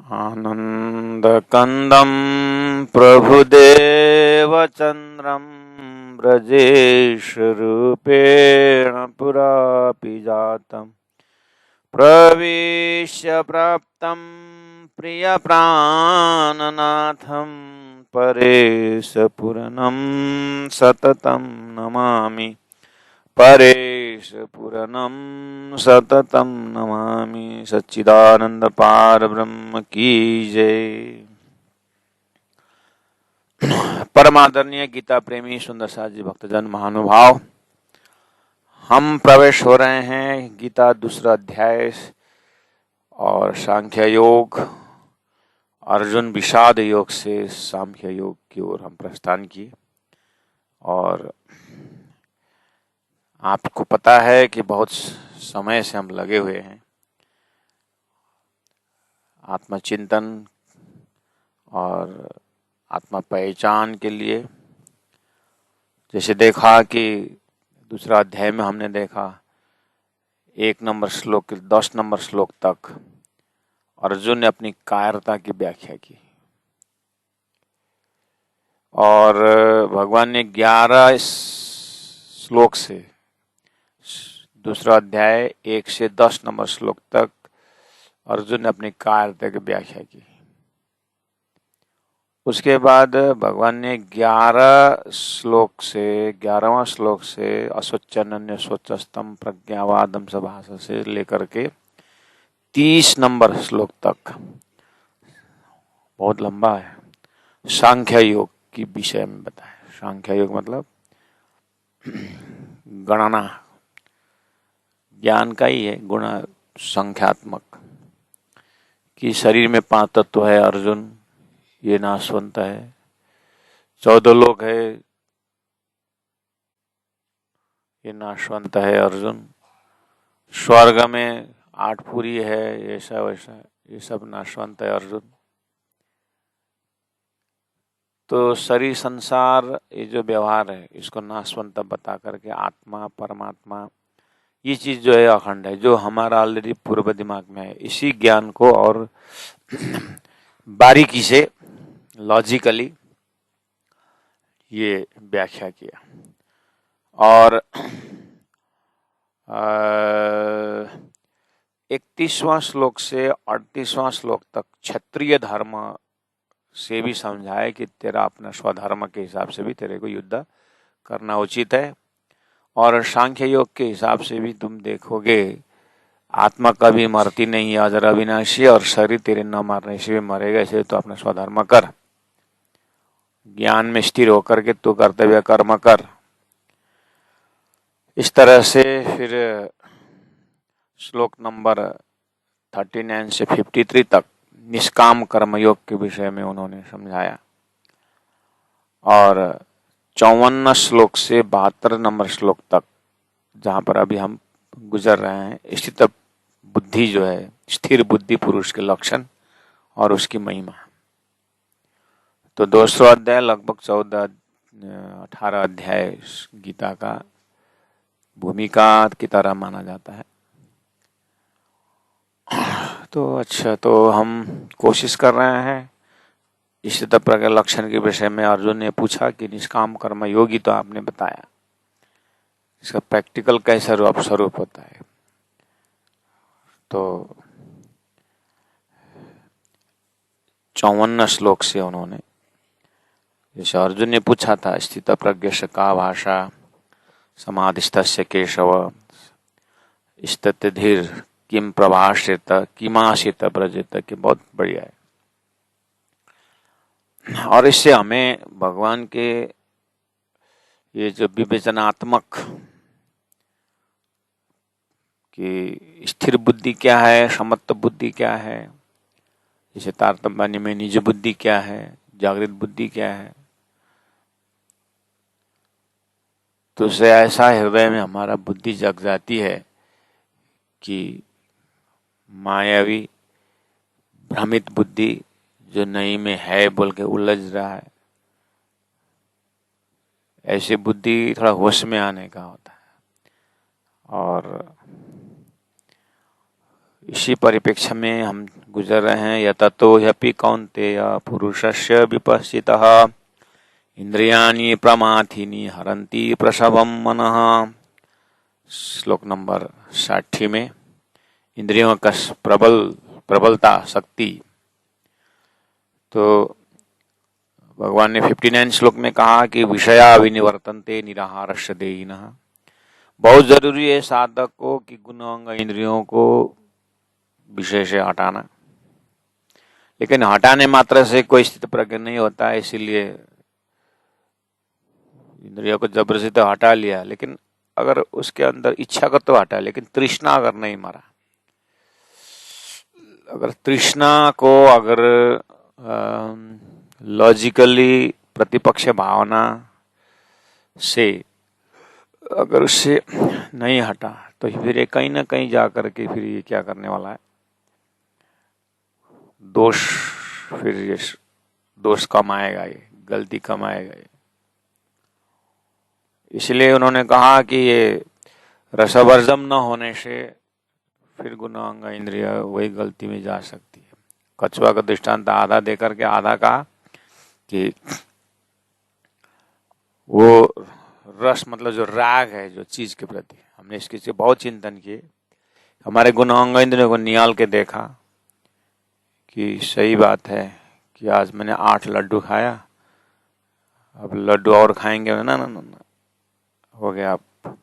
आनन्दकन्दं प्रभुदेवचन्द्रं व्रजेशरूपेण पुरापि जातं प्रविश्य प्राप्तं प्रियप्राणनाथं परेशपुरनं सततं नमामि। परेशपुरनं सततं नमामि। सच्चिदानंद पार ब्रह्म की जय। परमादरणीय गीता प्रेमी सुंदर साथ जी भक्तजन महानुभाव, हम प्रवेश हो रहे हैं गीता दूसरा अध्याय और सांख्य योग, अर्जुन विषाद योग से सांख्य योग की ओर हम प्रस्थान किए। और आपको पता है कि बहुत समय से हम लगे हुए हैं आत्मचिंतन और आत्मा पहचान के लिए। जैसे देखा कि दूसरा अध्याय में हमने देखा 1 नंबर श्लोक के 10 नंबर श्लोक तक अर्जुन ने अपनी कायरता की व्याख्या की और भगवान ने 11 श्लोक से दूसरा अध्याय 1 से 10 नंबर श्लोक तक अर्जुन ने अपनी कायरता की व्याख्या की। उसके बाद भगवान ने 11वां श्लोक से असोच्चन्य स्वच्छस्तम प्रज्ञावादम सभाष से लेकर के 30 नंबर श्लोक तक, बहुत लंबा है, सांख्य योग की विषय में बताया। सांख्य योग मतलब गणना, ज्ञान का ही है, गुण संख्यात्मक, कि शरीर में 5 तत्व है अर्जुन, ये नाशवंत है। 14 लोग है, ये नाशवंत है अर्जुन। स्वर्ग में 8 पुरी है, ऐसा वैसा, ये सब नाशवंत है अर्जुन। तो शरीर संसार ये जो व्यवहार है इसको नाशवंत बता करके आत्मा परमात्मा ये चीज जो है अखंड है, जो हमारा ऑलरेडी पूर्व दिमाग में है। इसी ज्ञान को और बारीकी से लॉजिकली ये व्याख्या किया। और 31वां श्लोक से 38वां श्लोक तक क्षत्रिय धर्म से भी समझाया कि तेरा अपना स्वधर्म के हिसाब से भी तेरे को युद्ध करना उचित है। और सांख्य योग के हिसाब से भी तुम देखोगे आत्मा कभी मरती नहीं है, अजर अविनाशी, और शरीर तेरे न मरने से भी मरेगा, इसे तो अपना स्वधर्म कर, ज्ञान में स्थिर होकर के तू कर्तव्य कर्म कर। इस तरह से फिर श्लोक नंबर 39 से 53 तक निष्काम कर्मयोग के विषय में उन्होंने समझाया। और 54 श्लोक से 72 नंबर श्लोक तक, जहां पर अभी हम गुजर रहे हैं, स्थित बुद्धि जो है, स्थिर बुद्धि पुरुष के लक्षण और उसकी महिमा। तो 200 अध्याय लगभग 18 अध्याय गीता का भूमिका की तरह माना जाता है। तो अच्छा, तो हम कोशिश कर रहे हैं इसी तरह के लक्षण के विषय में। अर्जुन ने पूछा कि निष्काम कर्म योगी तो आपने बताया, इसका प्रैक्टिकल कैसा स्वरूप होता है। तो 54 श्लोक से उन्होंने, जैसे अर्जुन ने पूछा था स्थित प्रज्ञ का भाषा समाधिस्थस्य केशव स्थित धीर किम प्रभाषित किमाशित ब्रजित, की बहुत बढ़िया है। और इससे हमें भगवान के ये जो विवेचनात्मक कि स्थिर बुद्धि क्या है, समत्व बुद्धि क्या है, जैसे तारतम्य में निज बुद्धि क्या है, जागृत बुद्धि क्या है, तो उससे ऐसा हृदय में हमारा बुद्धि जग जाती है कि मायावी भ्रमित बुद्धि जो नहीं में है बोल के उलझ रहा है, ऐसी बुद्धि थोड़ा होश में आने का होता है। और इसी परिप्रेक्ष्य में हम गुजर रहे हैं। यततो ह्यपि कौन्तेय पुरुषस्य विपश्चितः इंद्रियाणि प्रमाथीनि हरन्ति प्रसवं मनः। श्लोक नंबर 60 में इंद्रियों का प्रबलता शक्ति। तो भगवान ने 59 श्लोक में कहा कि विषया विनिवर्तन्ते निराहारस्य देहिनः। बहुत जरूरी है साधक को कि गुणांग इंद्रियों को विषय से हटाना, लेकिन हटाने मात्र से कोई स्थित प्रज्ञ नहीं होता है। इसीलिए इंद्रियों को जबरदस्ती तो हटा लिया, लेकिन अगर उसके अंदर इच्छा कर तो हटा, लेकिन तृष्णा अगर नहीं मरा, अगर तृष्णा को अगर लॉजिकली प्रतिपक्ष भावना से अगर उससे नहीं हटा तो फिर ये कहीं ना कहीं जा करके फिर ये क्या करने वाला है, दोष, फिर ये दोष कमाएगा, ये गलती कमाएगा ये। इसलिए उन्होंने कहा कि ये रसवर्जम न होने से फिर गुणांग इंद्रिय वही गलती में जा सकती है। कछुआ का दृष्टांत आधा देकर के आधा कहा कि वो रस मतलब जो राग है जो चीज के प्रति, हमने इसके से बहुत चिंतन किए, हमारे गुणांग इंद्रियों को निकाल के देखा कि सही बात है कि आज मैंने 8 लड्डू खाया, अब लड्डू और खाएंगे ना ना ना, ना हो गया, अब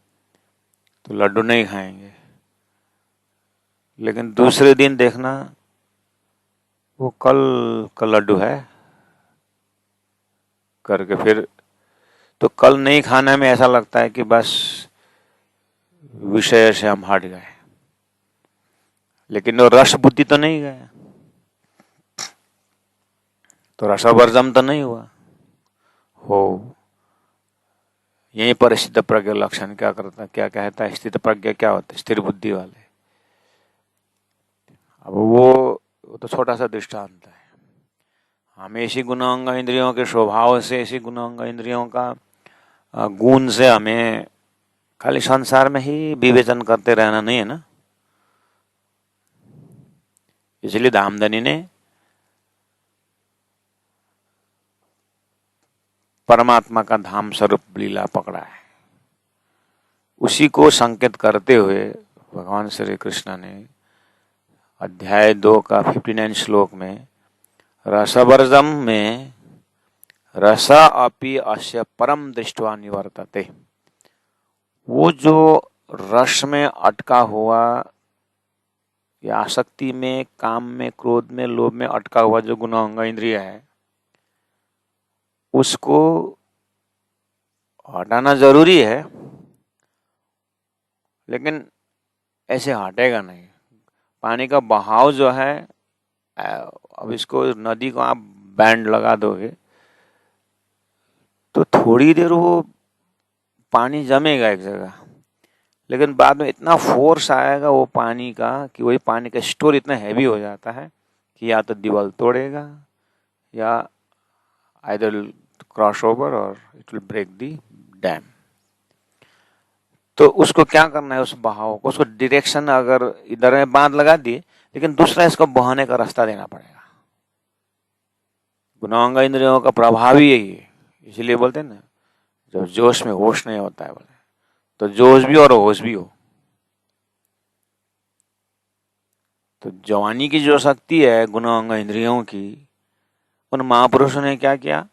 तो लड्डू नहीं खाएंगे। लेकिन दूसरे दिन देखना वो कल का लड्डू है करके, फिर तो कल नहीं खाने में ऐसा लगता है कि बस विषय से हम हट गए, लेकिन वो रस बुद्धि तो नहीं गया, तो रसवर्जम तो नहीं हुआ। हो यहीं पर स्थित प्रज्ञ लक्षण क्या करता, क्या कहता है, स्थित प्रज्ञ क्या होता है, स्थिर बुद्धि वाले। अब वो तो छोटा सा दृष्टांत है। हमें इसी गुणांग इंद्रियों के स्वभाव से, इसी गुणांग इंद्रियों का गुण से हमें खाली संसार में ही विवेचन करते रहना नहीं है ना। इसलिए धामधनी ने परमात्मा का धाम स्वरूप लीला पकड़ा है। उसी को संकेत करते हुए भगवान श्री कृष्ण ने अध्याय 2 का 59 श्लोक में रसवर्जम में रस अपि अस्य परम दृष्ट्वा निवर्तते, वो जो रस में अटका हुआ या आसक्ति में, काम में, क्रोध में, लोभ में अटका हुआ जो गुणांग इंद्रिय है, उसको हटाना जरूरी है, लेकिन ऐसे हटेगा नहीं। पानी का बहाव जो है, अब इसको नदी को आप बैंड लगा दोगे तो थोड़ी देर वो पानी जमेगा एक जगह, लेकिन बाद में इतना फोर्स आएगा वो पानी का कि वही पानी का स्टोर इतना हैवी हो जाता है कि या तो दीवार तोड़ेगा या आइदर क्रॉस ओवर और it will break the dam. तो उसको क्या करना है, उस बहाव को, उसको डायरेक्शन अगर इधर में बांध लगा दिए, लेकिन दूसरा इसको बहाने का रास्ता देना पड़ेगा। गुणांग इंद्रियों का प्रभाव ही यही है। इसलिए बोलते हैं ना, जब जोश में होश नहीं होता है, बोले तो जोश भी और होश भी हो। तो जवानी की जो शक्ति है गुणांग इंद्रियों की, उन महापुरुषों ने क्या किया,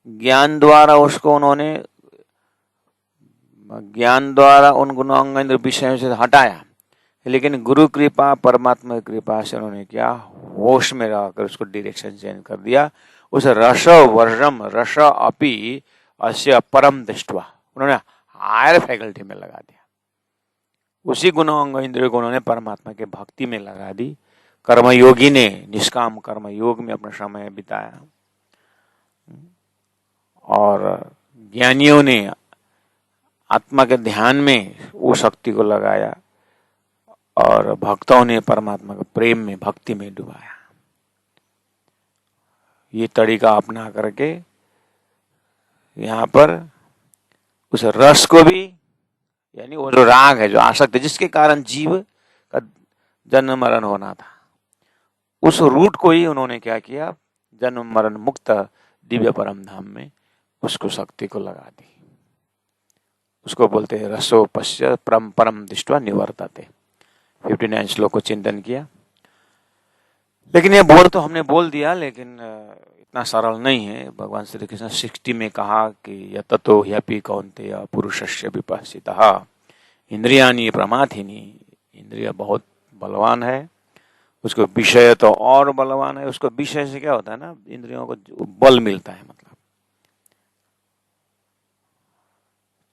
ज्ञान द्वारा उसको उन्होंने, ज्ञान द्वारा उन गुणांग इंद्रिय विषयों से हटाया, लेकिन गुरु कृपा, परमात्मा की कृपा से उन्होंने क्या, होश में रहकर उसको डायरेक्शन चेंज कर दिया। उस रस वर्जम रस अपि अस्य परम दृष्ट्वा उन्होंने हायर फैकल्टी में लगा दिया। उसी गुणांग इंद्रियों को उन्होंने परमात्मा के भक्ति में लगा दी। कर्मयोगी ने निष्काम कर्म योग में अपना समय बिताया और ज्ञानियों ने आत्मा के ध्यान में वो शक्ति को लगाया और भक्तों ने परमात्मा के प्रेम में, भक्ति में डुबाया। ये तरीका अपना करके यहाँ पर उस रस को भी, यानी वो जो राग है, जो आसक्ति, जिसके कारण जीव का जन्म मरण होना था। उस रूट को ही उन्होंने क्या किया, जन्म मरण मुक्त दिव्य परम धाम में उसको शक्ति को लगा दी। उसको बोलते हैं रसोपस्य परम परम दृष्ट्वा निवर्तते। 59 श्लोक को चिंतन किया। लेकिन ये बोल तो हमने बोल दिया, लेकिन इतना सरल नहीं है। भगवान श्री कृष्ण 60 में कहा कि यततो ह्यपि कौन्तेय पुरुषस्य विपश्चितः इंद्रियाणि प्रमाथिनी। इंद्रिय बहुत बलवान है, उसको विषय तो और बलवान है। उसको विषय से क्या होता है ना, इंद्रियों को बल मिलता है। मतलब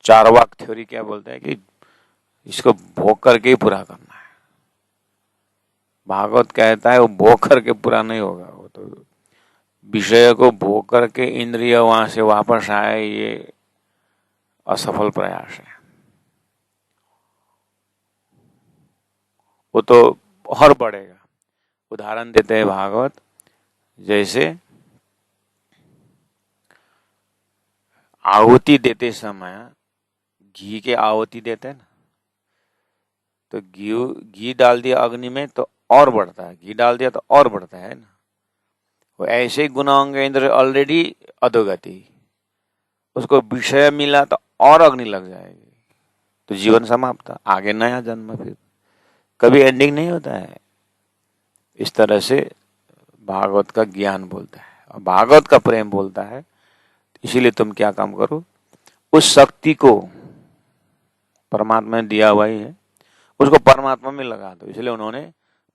चार्वाक थ्योरी क्या बोलते हैं कि इसको भोग करके ही पूरा करना है। भागवत कहता है वो भोग करके पूरा नहीं होगा, वो तो विषय को भोग करके इंद्रिय वहां से वापस आए, ये असफल प्रयास है। वो तो और बढ़ेगा। उदाहरण देते हैं भागवत, जैसे आहुति देते समय घी के आहुति देते हैं ना, तो घी डाल दिया अग्नि में तो और बढ़ता है, घी डाल दिया तो और बढ़ता है ना। वो ऐसे ही गुणांग इंद्र ऑलरेडी अधोगति, उसको विषय मिला तो और अग्नि लग जाएगी, तो जीवन समाप्त, आगे नया जन्म, फिर कभी एंडिंग नहीं होता है। इस तरह से भागवत का ज्ञान बोलता है और भागवत का प्रेम बोलता है। इसीलिए तुम क्या काम करो, उस शक्ति को परमात्मा ने दिया हुआ ही है, उसको परमात्मा में लगा दो। इसलिए उन्होंने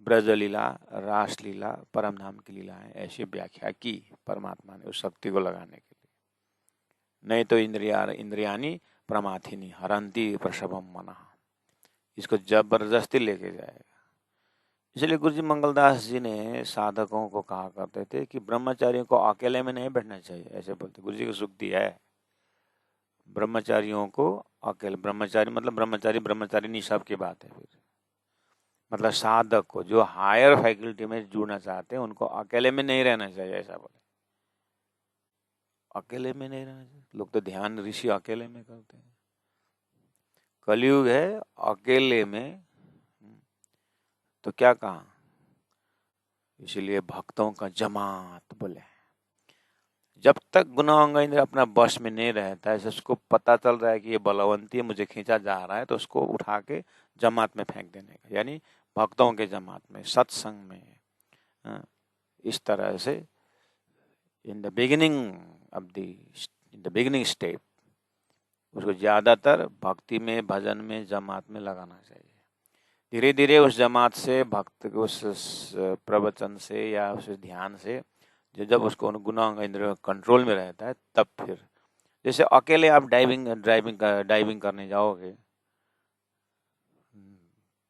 ब्रज लीला, रास लीला, परम धाम की लीलाएं ऐसी व्याख्या की परमात्मा ने उस शक्ति को लगाने के लिए। नहीं तो इंद्रियानी प्रमाथिनी हरंती प्रसवम मनः, इसको जबरदस्ती लेके जाएगा। इसलिए गुरु जी मंगलदास जी ने साधकों को कहा करते थे कि ब्रह्मचारियों को अकेले में नहीं बैठना चाहिए, ऐसे बोलते। गुरु जी की सूक्ति है, ब्रह्मचारियों को अकेले, ब्रह्मचारी मतलब ब्रह्मचारी ब्रह्मचारिणी सब की बात है। फिर मतलब साधक को जो हायर फैकल्टी में जुड़ना चाहते हैं उनको अकेले में नहीं रहना चाहिए, ऐसा बोले। अकेले में नहीं रहना चाहिए। लोग तो ध्यान ऋषि अकेले में करते हैं। कलयुग है अकेले में, तो क्या कहा, इसीलिए भक्तों का जमात बोले। जब तक गुनाह इंद्र अपना बस में नहीं रहता है, उसको पता चल रहा है कि ये बलवंती है, मुझे खींचा जा रहा है, तो उसको उठा के जमात में फेंक देने का, यानी भक्तों के जमात में, सत्संग में। इस तरह से इन द बिगिनिंग स्टेप उसको ज्यादातर भक्ति में, भजन में, जमात में लगाना चाहिए। धीरे धीरे उस जमात से, भक्त उस प्रवचन से या उस ध्यान से, जब उसको गुनाह इंद्रिय कंट्रोल में रहता है, तब फिर जैसे अकेले आप डाइविंग करने जाओगे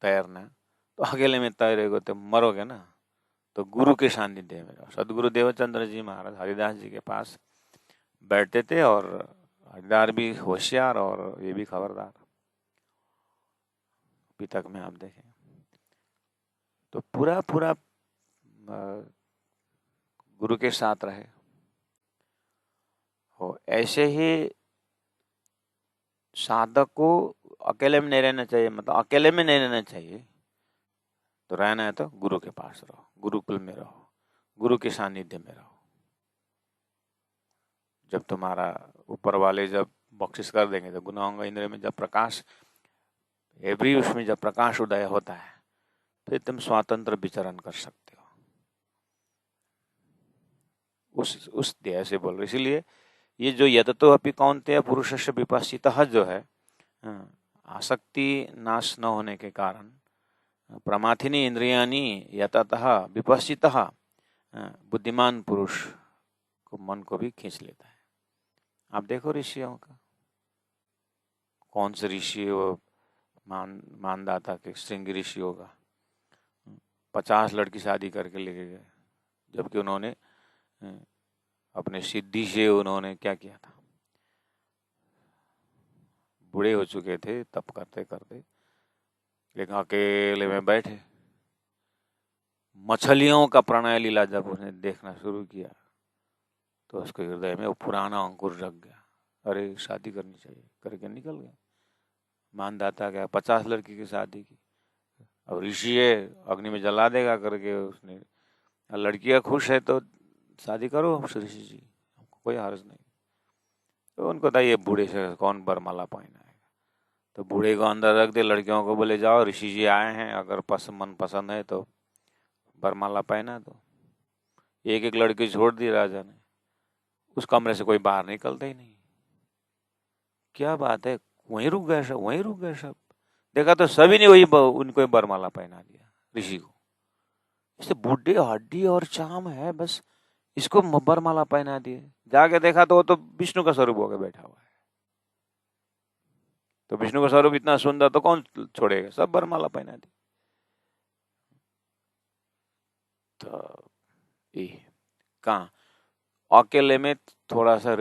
तैरना, तो अकेले में तैरोगे तो मरोगे ना। तो गुरु के सानिध्य में, सदगुरु देवचंद्र जी महाराज हरिदास जी के पास बैठते थे, और हरिदास भी होशियार और ये भी खबरदार। अभी तक में आप देखें तो पूरा पूरा गुरु के साथ रहे हो। ऐसे ही साधक को अकेले में नहीं रहना चाहिए, मतलब अकेले में नहीं रहना चाहिए। तो रहना है तो गुरु के पास रहो, गुरुकुल में रहो, गुरु के सानिध्य में रहो। जब तुम्हारा ऊपर वाले जब बख्शिश कर देंगे, तो गुनाहों इंद्रिय में जब प्रकाश, एवरी उसमें जब प्रकाश उदय होता है, फिर तुम स्वतंत्र विचरण कर सकते हो। उस ध्येय से बोल रहे। इसीलिए ये जो यततो अपि कौन्तेय पुरुषस्य विपश्चितः जो है, आसक्ति नाश न होने के कारण प्रमाथिनी इंद्रियानी यततः विपश्चितः बुद्धिमान पुरुष को, मन को भी खींच लेता है। आप देखो ऋषियों का, कौन से ऋषि वो मानदाता के श्रृंगी ऋषि होगा, 50 लड़की शादी करके लेके गए, जबकि उन्होंने अपने सिद्धि से उन्होंने क्या किया था, बूढ़े हो चुके थे तप करते करते, लेकिन अकेले में बैठे। मछलियों का प्रणय लीला जब उसने देखना शुरू किया, तो उसके हृदय में वो पुराना अंकुर रख गया, अरे शादी करनी चाहिए, करके निकल गया। मानदाता गया, 50 लड़की की शादी की, अब ऋषि है, अग्नि में जला देगा करके उसने। लड़कियां खुश है तो शादी करो ऋषि जी, हमको कोई हर्ज नहीं। तो उनको था ये बूढ़े से कौन बरमाला पहनाएगा। तो बूढ़े को अंदर रख दे, लड़कियों को बोले जाओ ऋषि जी आए हैं, अगर मन पसंद है तो बरमाला पहना दो। एक एक लड़की छोड़ दी राजा ने, उस कमरे से कोई बाहर निकलता ही नहीं। क्या बात है, वहीं रुक गए सब, वहीं रुक गए सब। देखा तो सभी ने वही उनको बरमाला पहना दिया ऋषि को। इसे बूढ़े हड्डी और चाम है, बस इसको बरमाला पहना दिए। जाके देखा तो वो तो विष्णु का स्वरूप होकर बैठा हुआ है। तो विष्णु का स्वरूप इतना सुंदर तो कौन छोड़ेगा, सब बरमाला पहना दी। तो ये कहाँ अकेले में थोड़ा सा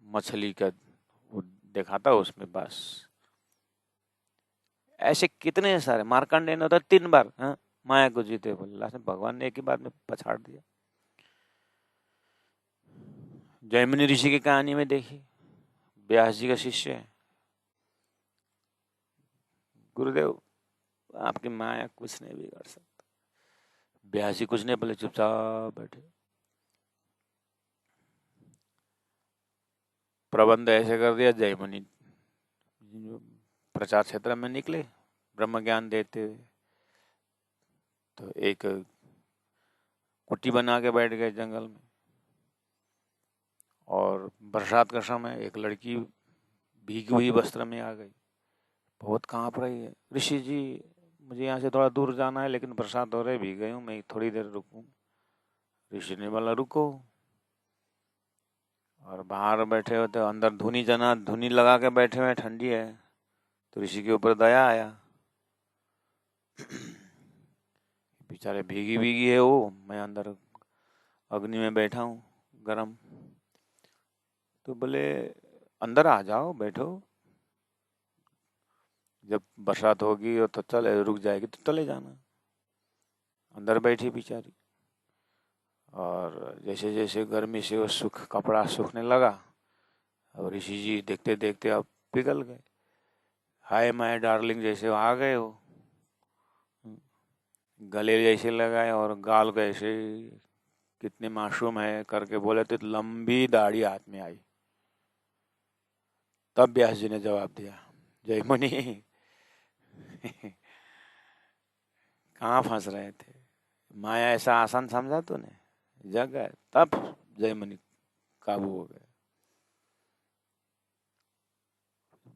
मछली का वो देखा था उसमें बस। ऐसे कितने सारे, मार्कंडेय ने तो 3 बार माया को जीते बोले, लास्ट में भगवान ने एक ही बात में पछाड़ दिया। जैमिनी ऋषि की कहानी में देखिए, व्यास जी का शिष्य है, गुरुदेव आपकी माया कुछ नहीं बिगाड़ सकता। व्यास जी कुछ नहीं बोले, चुपचाप बैठे। प्रबंध ऐसे कर दिया, जैमिनी प्रचार क्षेत्र में निकले ब्रह्म ज्ञान देते हुए। तो एक कुटी बना के बैठ गए जंगल में, और बरसात का समय एक लड़की भीगी हुई वस्त्र में आ गई, बहुत कांप रही है। ऋषि जी मुझे यहाँ से थोड़ा दूर जाना है, लेकिन बरसात हो रही, भीग गई हूँ, मैं थोड़ी देर रुकूं। ऋषि ने बोला रुको। और बाहर बैठे होते, अंदर धुनी लगा के बैठे हुए, ठंडी है। तो ऋषि के ऊपर दया आया, बेचारे भीगी भीगी है वो, मैं अंदर अग्नि में बैठा हूँ गरम। तो बोले अंदर आ जाओ, बैठो, जब बरसात होगी तो चले, रुक जाएगी तो चले जाना। अंदर बैठी बेचारी, और जैसे जैसे गर्मी से वो कपड़ा सूखने लगा, और ऋषि जी देखते देखते अब पिघल गए। हाय माय डार्लिंग जैसे आ गए हो, गले जैसे लगाए और गाल को ऐसे कितने मासूम है करके बोले, तो लंबी दाढ़ी हाथ में आई। तब व्यास जी ने जवाब दिया, जय मुनि कहाँ फंस रहे थे, माया ऐसा आसान समझा तूने, जग गए। तब जय मुनि काबू हो गए।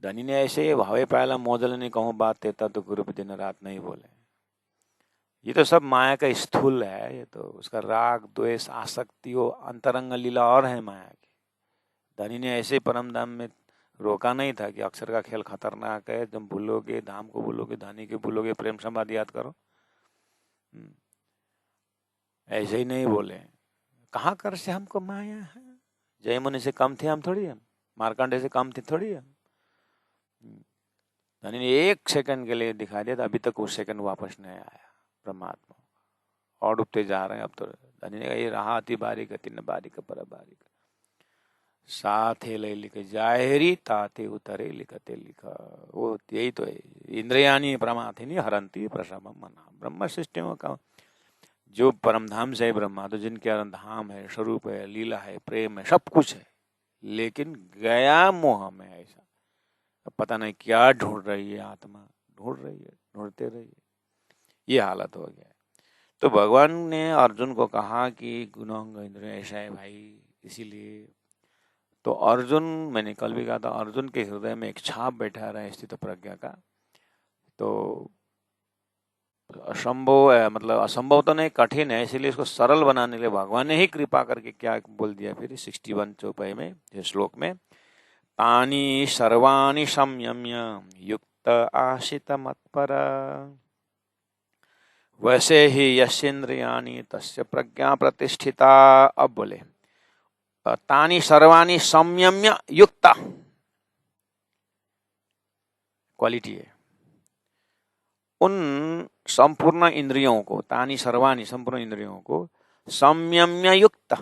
धनी ने ऐसे भावे पायला मोजल ने कहूँ बात देता तो गुरु दिन रात नहीं बोले। ये तो सब माया का स्थूल है, ये तो उसका राग द्वेष आसक्ति वो अंतरंग लीला और है माया की। धनी ने ऐसे परम धाम में रोका नहीं था कि अक्षर का खेल खतरनाक है, जब भूलोगे धाम को भूलोगे, धानी के भूलोगे, प्रेम समाधि याद करो। ऐसे ही नहीं बोले, कहाँ कर से हमको माया है। जय मुनि से कम थे हम थोड़ी, हम मार्कंडे से कम थे थोड़ी हम। धनी ने 1 सेकंड के लिए दिखा दिया था, अभी तक वो सेकंड वापस नहीं आया परमात्मा, और डूबते जा रहे हैं अब तो। धनी ने कहा ये रहा अति बारीक तीन बारीक पर बारीक, साथे ले लिखे जाहिरी ताते उतरे लिखते लिखा। वो यही तो है, इंद्रियानी प्रमाथिनी हरंती प्रशम मना। ब्रह्म सिस्टम का जो परमधाम से है ब्रह्मा, तो जिनके धाम है, स्वरूप है, लीला है, प्रेम है, सब कुछ है, लेकिन गया मोह में ऐसा। अब पता नहीं क्या ढूंढ रही है आत्मा, ढूंढ रही है, ढूंढते रहिए, ये हालत हो गया है। तो भगवान ने अर्जुन को कहा कि गुणोंग इंद्रिय ऐसा है भाई, इसीलिए तो अर्जुन, मैंने कल भी कहा था, अर्जुन के हृदय में एक छाप बैठा रहा है स्थित प्रज्ञा का। तो असंभव है, मतलब असंभव तो नहीं, कठिन है, इसीलिए इसको सरल बनाने के लिए भगवान ने ही कृपा करके क्या बोल दिया फिर 61 चौपाई में, श्लोक में, तानि सर्वाणि संयम्य युक्त आशित मत्पर वैसे ही यशेन्द्रियाणि तस्य प्रज्ञा प्रतिष्ठिता। अब बोले तानि सर्वाणि संयम्य युक्त, क्वालिटी है, उन संपूर्ण इंद्रियों को, तानि सर्वाणि संपूर्ण इंद्रियों को संयम्य युक्त,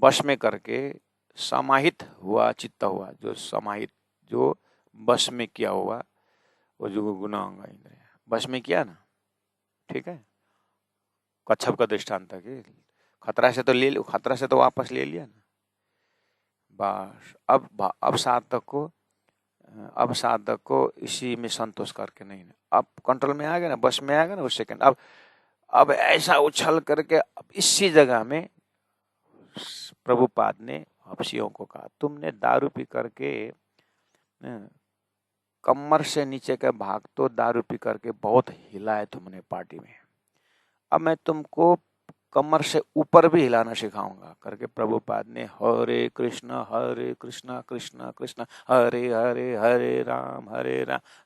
वश में करके, समाहित हुआ चित्त हुआ, जो समाहित, जो वश में किया हुआ, वो जो गुणांग इंद्रिय बस में किया ना, ठीक है। कच्छप का दृष्टांत था कि खतरा से तो ले, खतरा से तो वापस ले लिया ना, बस अब साधक को इसी में संतोष करके नहीं, अब कंट्रोल में आ गया ना, बस में आ गया ना उस सेकंड, अब ऐसा उछल करके अब इसी जगह में प्रभुपाद ने हपसियों को कहा, तुमने दारू पी करके कमर से नीचे के भाग तो दारू पी करके बहुत हिला है तुमने पार्टी में, अब मैं तुमको कमर से ऊपर भी हिलाना सिखाऊंगा करके प्रभुपाद ने हरे कृष्ण कृष्ण कृष्ण हरे हरे हरे राम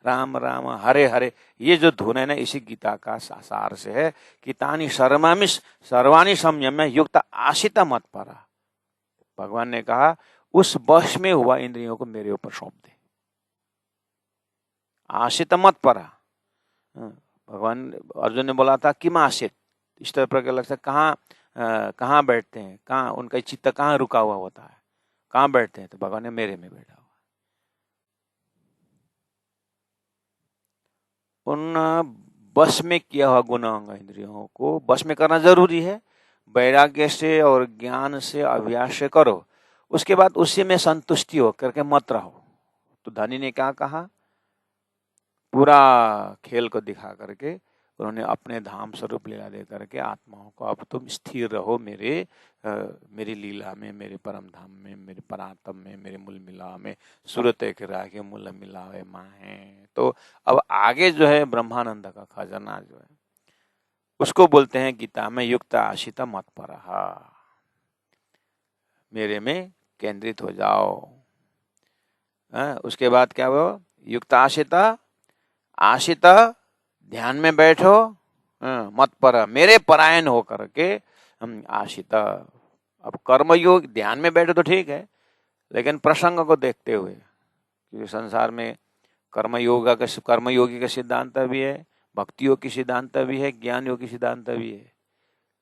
राम राम हरे हरे, ये जो धुन है ना इसी गीता का सार से है कि तानी सर्वाणी संयम्य युक्त आशिता मत परा। भगवान ने कहा उस वश में हुआ इंद्रियों को मेरे ऊपर सौंप दे, आशित मत परा। भगवान अर्जुन ने बोला था कि आशित, इस तरह पर लगता है कहाँ बैठते हैं, कहाँ उनका चित्त कहाँ रुका हुआ होता है, कहाँ बैठते हैं, तो भगवान ने मेरे में बैठा हुआ। उन बस में किया हुआ गुणांग इंद्रियों को बस में करना जरूरी है, वैराग्य से और ज्ञान से अभ्यास से करो, उसके बाद उसी में संतुष्टि हो करके मत रहो। तो धनी ने क्या कहा, पूरा खेल को दिखा करके उन्होंने अपने धाम स्वरूप लीला दे करके आत्माओं को, अब तुम स्थिर रहो मेरी लीला में, मेरे परम धाम में, मेरे परात्म में, मेरे मूल मिला में, सूरत एक रागे मूल मिलावे माहे। तो अब आगे जो है ब्रह्मानंद का खजाना जो है उसको बोलते हैं गीता में युक्त आशिता मत परहा, मेरे में केंद्रित हो जाओ। उसके बाद क्या वो युक्त आशिता ध्यान में बैठो, मत पर मेरे परायण हो करके आशिता। अब कर्मयोग ध्यान में बैठो तो ठीक है, लेकिन प्रसंग को देखते हुए, क्योंकि संसार में कर्मयोगी का सिद्धांत भी है, भक्ति योग की सिद्धांत भी है, ज्ञान योग की सिद्धांत भी है,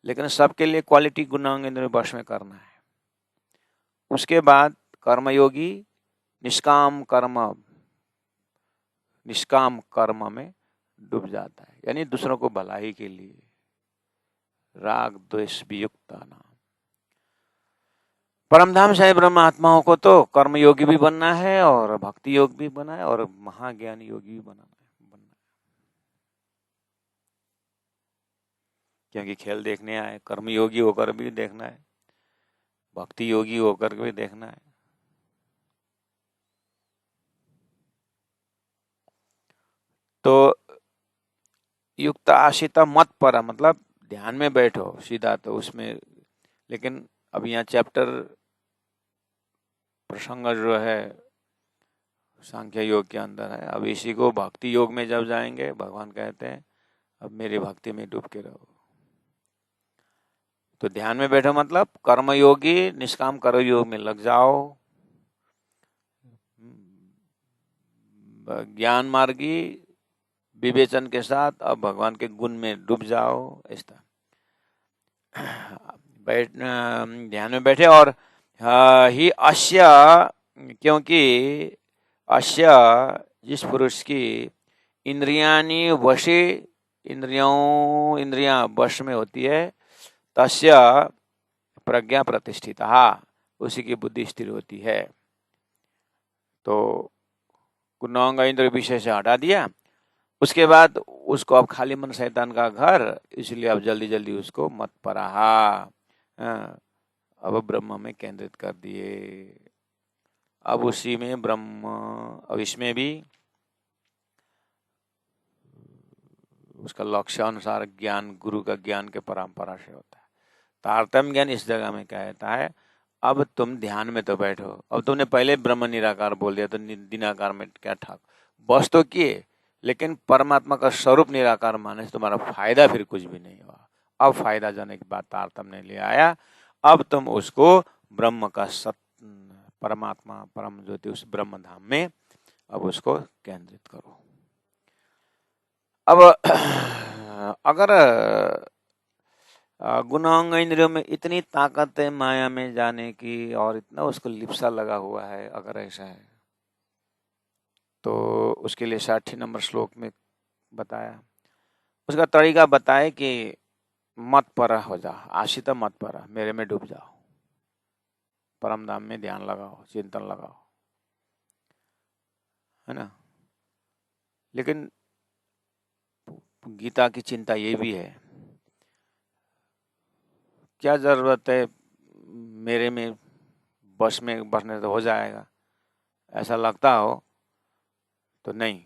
लेकिन सबके लिए क्वालिटी गुणांग इंद्रिय वश में करना है। उसके बाद कर्मयोगी निष्काम कर्म में डूब जाता है, यानी दूसरों को भलाई के लिए राग द्वेष वियुक्त नाम। परमधाम साहिब ब्रह्म आत्माओं को तो कर्मयोगी भी बनना है और भक्ति योग भी बनना है और महाज्ञान योगी भी बनना है, क्योंकि खेल देखने आए, कर्मयोगी होकर भी देखना है, भक्ति योगी होकर भी देखना है। तो युक्त आशिता मत परा मतलब ध्यान में बैठो सीधा, तो उसमें, लेकिन अब यहाँ चैप्टर प्रसंग जो है सांख्य योग के अंदर है। अब इसी को भक्ति योग में जब जाएंगे, भगवान कहते हैं अब मेरी भक्ति में डूब के रहो। तो ध्यान में बैठो मतलब कर्मयोगी निष्काम कर्म योग में लग जाओ, ज्ञान मार्गी विवेचन के साथ अब भगवान के गुण में डूब जाओ। इस तरह ध्यान में बैठे और ही अश्य, क्योंकि अश्य जिस पुरुष की इंद्रियानी वशी, इंद्रियां वश में होती है, तस्य प्रज्ञा प्रतिष्ठिता, उसी की बुद्धि स्थिर होती है। तो गुणांग इंद्रिय विषय से हटा दिया, उसके बाद उसको अब खाली मन शैतान का घर, इसलिए अब जल्दी जल्दी उसको मत पराहा, अब ब्रह्म में केंद्रित कर दिए। अब उसी में ब्रह्म, अब इसमें भी उसका लक्ष्य अनुसार ज्ञान, गुरु का ज्ञान के परंपरा से होता है। तारतम्य ज्ञान इस जगह में कहता है अब तुम ध्यान में तो बैठो, अब तुमने पहले ब्रह्म निराकार बोल दिया तो निराकार में क्या ठाक बस तो किए, लेकिन परमात्मा का स्वरूप निराकार मानने से तुम्हारा फायदा फिर कुछ भी नहीं हुआ। अब फायदा जाने के बाद तारतम्य ले आया, अब तुम उसको ब्रह्म का परमात्मा परम ज्योति उस ब्रह्म धाम में अब उसको केंद्रित करो। अब अगर गुणांग इंद्रियों में इतनी ताकत है माया में जाने की और इतना उसको लिप्सा लगा हुआ है, अगर ऐसा है तो उसके लिए 60 नंबर श्लोक में बताया। उसका तरीका बताए कि मत परा हो जा, आशित मत परा, मेरे में डूब जाओ, परम धाम में ध्यान लगाओ, चिंतन लगाओ, है ना। लेकिन गीता की चिंता ये भी है, क्या जरूरत है मेरे में बस में बसने तो हो जाएगा, ऐसा लगता हो तो नहीं।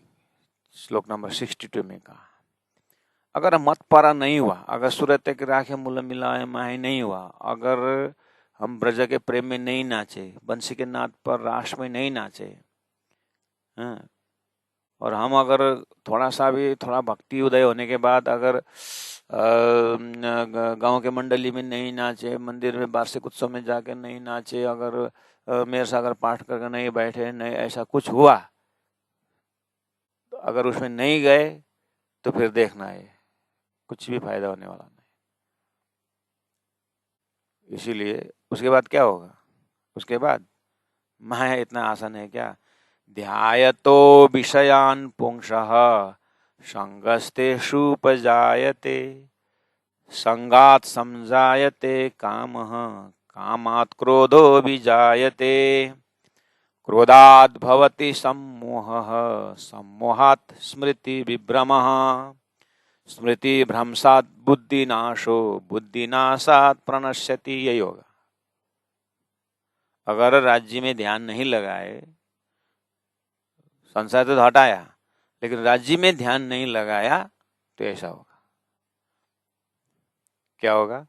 श्लोक नंबर 62 में कहा, अगर मत पारा नहीं हुआ, अगर सूरत के राखे मूल मिलाए माहे नहीं हुआ, अगर हम ब्रज के प्रेम में नहीं नाचे, बंसी के नाद पर रास में नहीं नाचे, हाँ, और हम अगर थोड़ा सा भी थोड़ा भक्ति उदय होने के बाद अगर गांव के मंडली में नहीं नाचे, मंदिर में वार्षिक उत्सव में जाकर नहीं नाचे, अगर मेरे सागर पाठ करके नहीं बैठे, नहीं ऐसा कुछ हुआ, तो अगर उसमें नहीं गए तो फिर देखना है कुछ भी फायदा होने वाला नहीं। इसीलिए उसके बाद क्या होगा, उसके बाद माया इतना आसान है क्या, ध्यायतो विषयान पुंसः संगस्तेषुपजायते, संगात समजायते कामः, कामात् क्रोधो विजायते, क्रोधात् भवति सम्मोहः, सम्मोहात् स्मृति विभ्रमः, स्मृति भ्रंशात् बुद्धिनाशो, बुद्धिनाशात् प्रणश्यति। यही होगा। अगर राज्य में ध्यान नहीं लगाए, संसार तो हटाया, लेकिन राज्य में ध्यान नहीं लगाया तो ऐसा होगा। क्या होगा,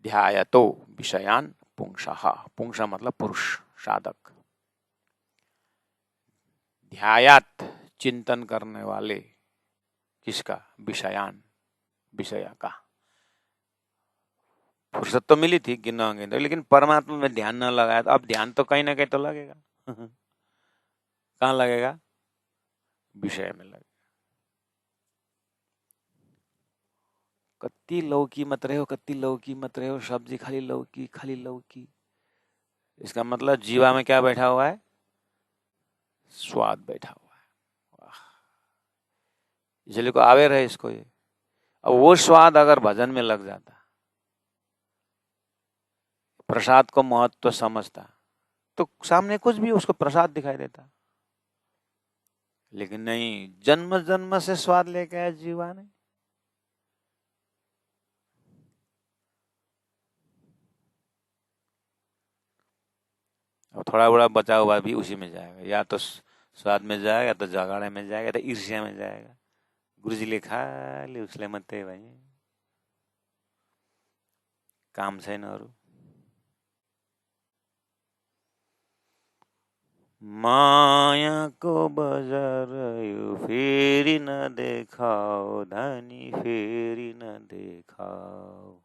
ध्यायतो विषयान पुंसः, पुंस मतलब पुरुष, साधक, ध्यायात चिंतन करने वाले, किसका, विषयान, विषय का। फुर्सत तो मिली थी गिनोगे तो, लेकिन परमात्मा में ध्यान न लगाया तो अब ध्यान तो कहीं ना कहीं तो लगेगा। कहाँ लगेगा, विषय में लगेगा। कत्ती लौकी मत रहे हो, कत्ती लौकी मत रहे हो, सब्जी खाली लौकी, खाली लौकी। इसका मतलब जीवा में क्या बैठा हुआ है, स्वाद बैठा हुआ है। इसलिए को आवे रहे इसको ये। अब वो स्वाद अगर भजन में लग जाता, प्रसाद को महत्व समझता, तो सामने कुछ भी उसको प्रसाद दिखाई देता। लेकिन नहीं, जन्म जन्म से स्वाद लेके आया जीवा ने। और थोड़ा बड़ा बचा हुआ भी उसी में जाएगा, या तो स्वाद में जाएगा, या तो जगाड़े में जाएगा, या तो ईर्ष्या में जाएगा। गुरुजी ले खाली उसले मते भाई काम छैन अरू। मायाको बजार यो फेरि नदेखाओ, धनी फेरि नदेखाओ।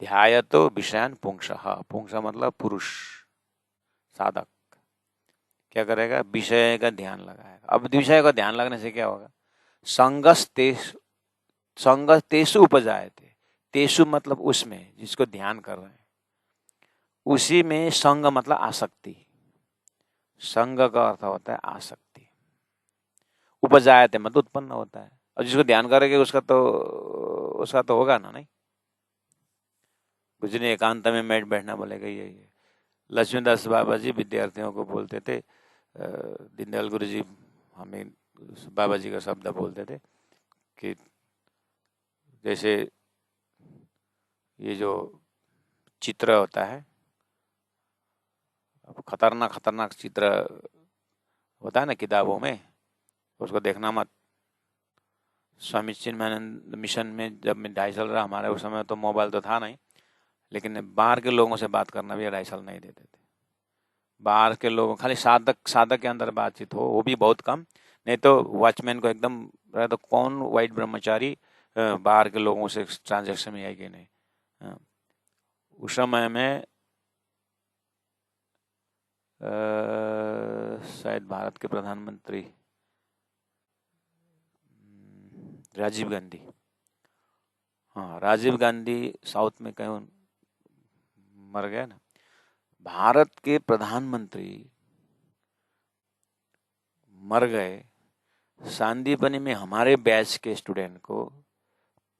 ध्यायतो विषयान पुंसः, पुंस मतलब पुरुष, साधक क्या करेगा, विषय का ध्यान लगाएगा। अब विषय का ध्यान लगने से क्या होगा, संगस्तेषु उपजायते, तेषु मतलब उसमें जिसको ध्यान कर रहे हैं, उसी में संग मतलब आसक्ति, संग का अर्थ होता है आसक्ति। उपजायते मतलब उत्पन्न होता है, और जिसको ध्यान करेंगे उसका तो होगा ना, नहीं। कुछ नहीं, एकांत में बैठना बोलेगा यही है। लक्ष्मीदास बाबा जी विद्यार्थियों को बोलते थे, दीनदयाल गुरु जी हमें बाबा जी का शब्द बोलते थे कि जैसे ये जो चित्र होता है, खतरनाक खतरनाक चित्र होता है ना किताबों में, उसको देखना मत। स्वामी चिन्मयानंद मिशन में जब मैं 2.5 साल रहा, हमारे उस समय तो मोबाइल तो था नहीं, लेकिन बाहर के लोगों से बात करना भी 2.5 साल नहीं देते थे। बाहर के लोगों, खाली साधक साधक के अंदर बातचीत हो, वो भी बहुत कम, नहीं तो वॉचमैन को एकदम रहे तो कौन वाइट ब्रह्मचारी बाहर के लोगों से ट्रांजेक्शन में आएगी नहीं। उस समय में शायद भारत के प्रधानमंत्री राजीव गांधी, हाँ राजीव गांधी साउथ में कहीं मर गया ना। भारत के प्रधानमंत्री मर गए। सांदीपनि में हमारे बैच के स्टूडेंट को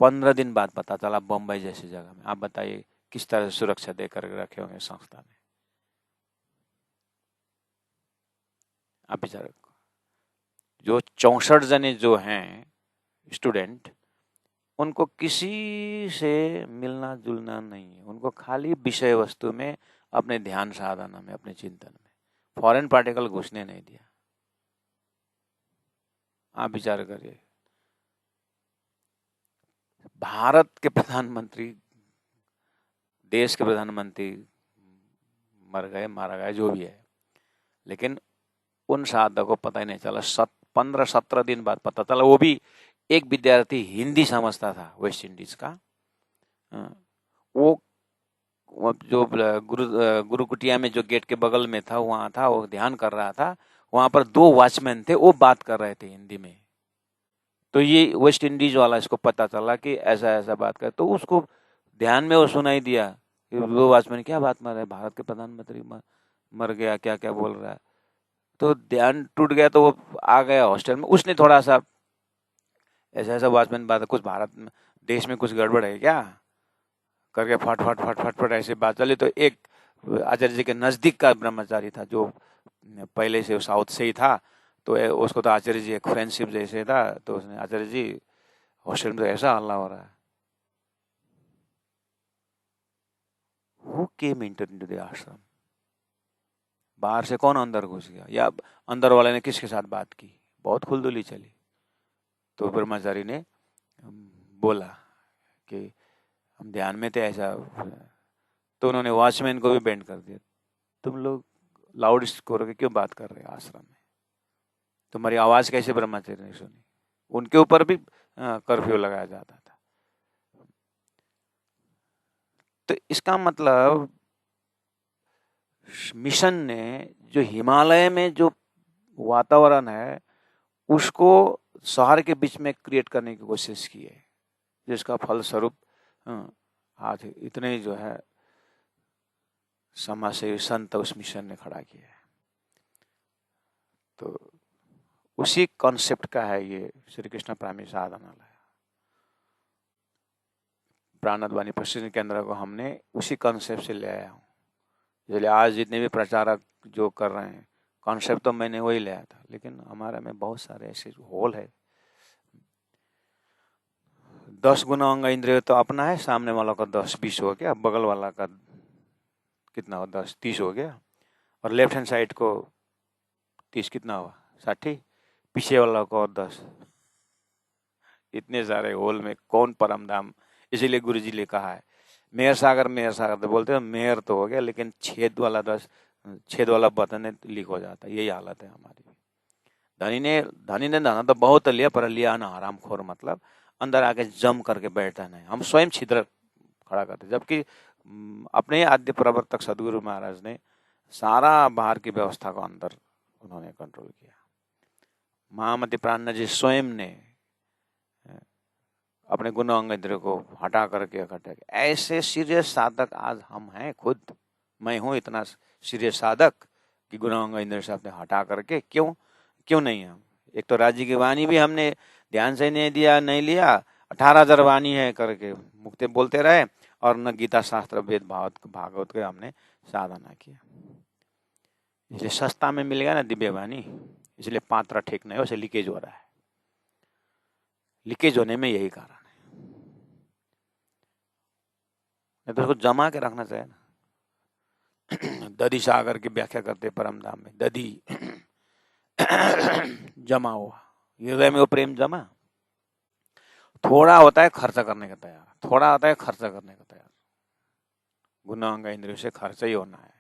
15 दिन बाद पता चला, बम्बई जैसी जगह में। आप बताइए किस तरह से सुरक्षा देकर रखे होंगे संस्था ने। आप विचार, जो 64 जने जो हैं स्टूडेंट, उनको किसी से मिलना जुलना नहीं है, उनको खाली विषय वस्तु में, अपने ध्यान साधना में, अपने चिंतन में, फॉरेन पार्टिकल घुसने नहीं दिया। आप विचार करिए, भारत के प्रधानमंत्री, देश के प्रधानमंत्री मर गए, मारा गया, जो भी है, लेकिन उन साधक को पता ही नहीं चला। 15-17 दिन बाद पता चला। वो भी एक विद्यार्थी हिंदी समझता था वेस्ट इंडीज का। वो जो गुरु कुटिया में जो गेट के बगल में था, वहां था, वो ध्यान कर रहा था। वहां पर 2 वॉचमैन थे, वो बात कर रहे थे हिंदी में। तो ये वेस्ट इंडीज वाला, इसको पता चला कि ऐसा ऐसा बात कर, तो उसको ध्यान में वो सुनाई दिया कि 2 वॉचमैन क्या बात कर रहे हैं, भारत के प्रधानमंत्री मर गया, क्या क्या बोल रहा है। तो ध्यान टूट गया, तो वो आ गया हॉस्टल में। उसने थोड़ा सा ऐसा ऐसा वॉचमैन बात, कुछ भारत में, देश में कुछ गड़बड़ है क्या करके फट फट फट फट फट ऐसे बात चली। तो एक आचार्य जी के नजदीक का ब्रह्मचारी था, जो पहले से साउथ से ही था, तो उसको तो आचार्य जी एक फ्रेंडशिप जैसे था। तो उसने, आचार्य जी हॉस्टल में तो ऐसा हल्ला हो रहा है, हु केम इनटू द आश्रम, बाहर से कौन अंदर घुस गया, या अंदर वाले ने किसके साथ बात की, बहुत खुलदुली चली। तो ब्रह्मचारी ने बोला कि हम ध्यान में थे, ऐसा। तो उन्होंने वॉचमैन को भी बैंड कर दिया, तुम लोग लाउड स्पीकर के क्यों बात कर रहे हो आश्रम में, तुम्हारी आवाज कैसे ब्रह्मचारी ने सुनी। उनके ऊपर भी कर्फ्यू लगाया जाता था। तो इसका मतलब मिशन ने जो हिमालय में जो वातावरण है, उसको शहर के बीच में क्रिएट करने की कोशिश की है, जिसका फलस्वरूप आज इतने जो है समाजसेवी संत उस मिशन ने खड़ा किया है। तो उसी कॉन्सेप्ट का है ये श्री कृष्ण प्राणी साधनालय, प्राणध्वनि प्रशिक्षण केंद्र को हमने उसी कॉन्सेप्ट से ले आया हूँ। इसलिए आज जितने भी प्रचारक जो कर रहे हैं, कॉन्सेप्ट तो मैंने वही ले आया था, लेकिन हमारे में बहुत सारे ऐसे होल है। 10 गुना अंग इंद्रिय तो अपना है, सामने वाला का 10-20 हो गया, बगल वाला का कितना हो, 10-30 हो गया, और लेफ्ट हैंड साइड को 30 कितना हुआ, 60, पीछे वाला को और 10। इतने सारे होल में कौन परम धाम। इसीलिए गुरु जी ने कहा है, मेहर सागर तो बोलते हैं, मेहर तो हो गया, लेकिन छेद वाला बटन लीक हो जाता है। यही हालत है हमारी। धनी ने धना तो बहुत लिया, पर लिया ना हरामखोर, मतलब अंदर आके जम करके बैठा नहीं। हम स्वयं छिद्र खड़ा करते, जबकि अपने आद्य प्रवर्तक सदगुरु महाराज ने सारा बाहर की व्यवस्था को अंदर उन्होंने कंट्रोल किया। महामति प्राण जी स्वयं ने अपने गुण अंग इंद्रिय को हटा करके इकट्ठा किया। ऐसे सीरियस साधक आज हम हैं, खुद मैं हूं इतना सीरियस साधक कि गुण अंग इंद्रिय से अपने हटा करके, क्यों नहीं हम। एक तो राज्य की वाणी भी हमने ध्यान से नहीं दिया, नहीं लिया, 18,000 वाणी है करके मुक्ति बोलते रहे, और न गीता शास्त्र वेद भागवत के हमने साधना किया। इसलिए सस्ता में मिल गया ना दिव्य वाणी, इसलिए पात्रा ठीक नहीं, उसे लीकेज हो रहा है। लीकेज होने में यही कारण है। नहीं तो उसको जमा के रखना चाहिए ना। दधी सागर की व्याख्या करते परम धाम में, दधी जमा हुआ, हृदय में वो प्रेम जमा। थोड़ा होता है खर्चा करने का तैयार, थोड़ा होता है खर्चा करने का तैयार। गुण अंग इंद्रियों से खर्चा ही होना है।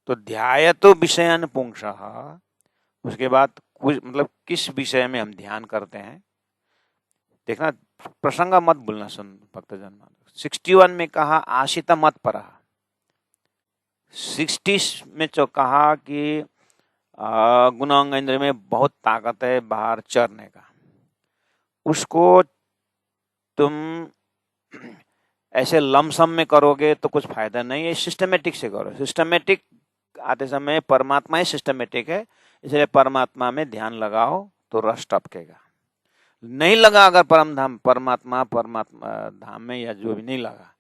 तो ध्यायतो विषयान पुंसः, उसके बाद कुछ मतलब किस विषय में हम ध्यान करते हैं, देखना, प्रसंग मत भूलना। सुन भक्तजन, 61 में कहा आशिता मत पर, 60 में जो कहा कि गुण अंग इंद्रिय में बहुत ताकत है बाहर चरने का, उसको तुम ऐसे लमसम में करोगे तो कुछ फायदा नहीं है, सिस्टमेटिक से करो। सिस्टमेटिक आते समय परमात्मा ही सिस्टमेटिक है, इसलिए परमात्मा में ध्यान लगाओ तो रस टपकेगा। नहीं लगा अगर परमात्मा धाम में या जो भी नहीं लगा,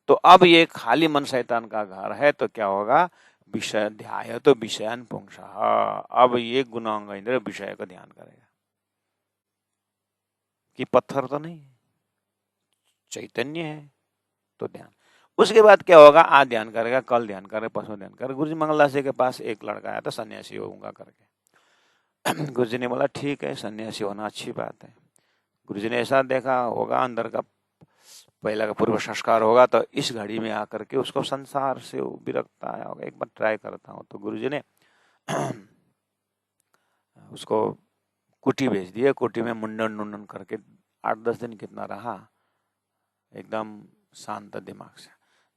तो अब ये खाली मन शैतान का घर है, तो क्या होगा? विषय ध्याय तो विषयान पुंसः, अब ये गुणांग इंद्र विषय का ध्यान करेगा कि पत्थर तो नहीं है, चैतन्य है, तो ध्यान। उसके बाद क्या होगा? आज ध्यान करेगा, कल ध्यान करेगा, परसों ध्यान करेगा। गुरुजी मंगलदास जी के पास एक लड़का आया था, सन्यासी होऊंगा करके। गुरुजी ने बोला ठीक है, सन्यासी होना अच्छी बात है। गुरुजी ने ऐसा देखा होगा अंदर का पहला का पूर्व संस्कार होगा, तो इस घड़ी में आकर के उसको संसार से विरक्त आया होगा, एक बार ट्राई करता हूँ। तो गुरुजी ने उसको कुटी भेज दिया। कुटी में मुंडन करके 8-10 दिन कितना रहा, एकदम शांत दिमाग से।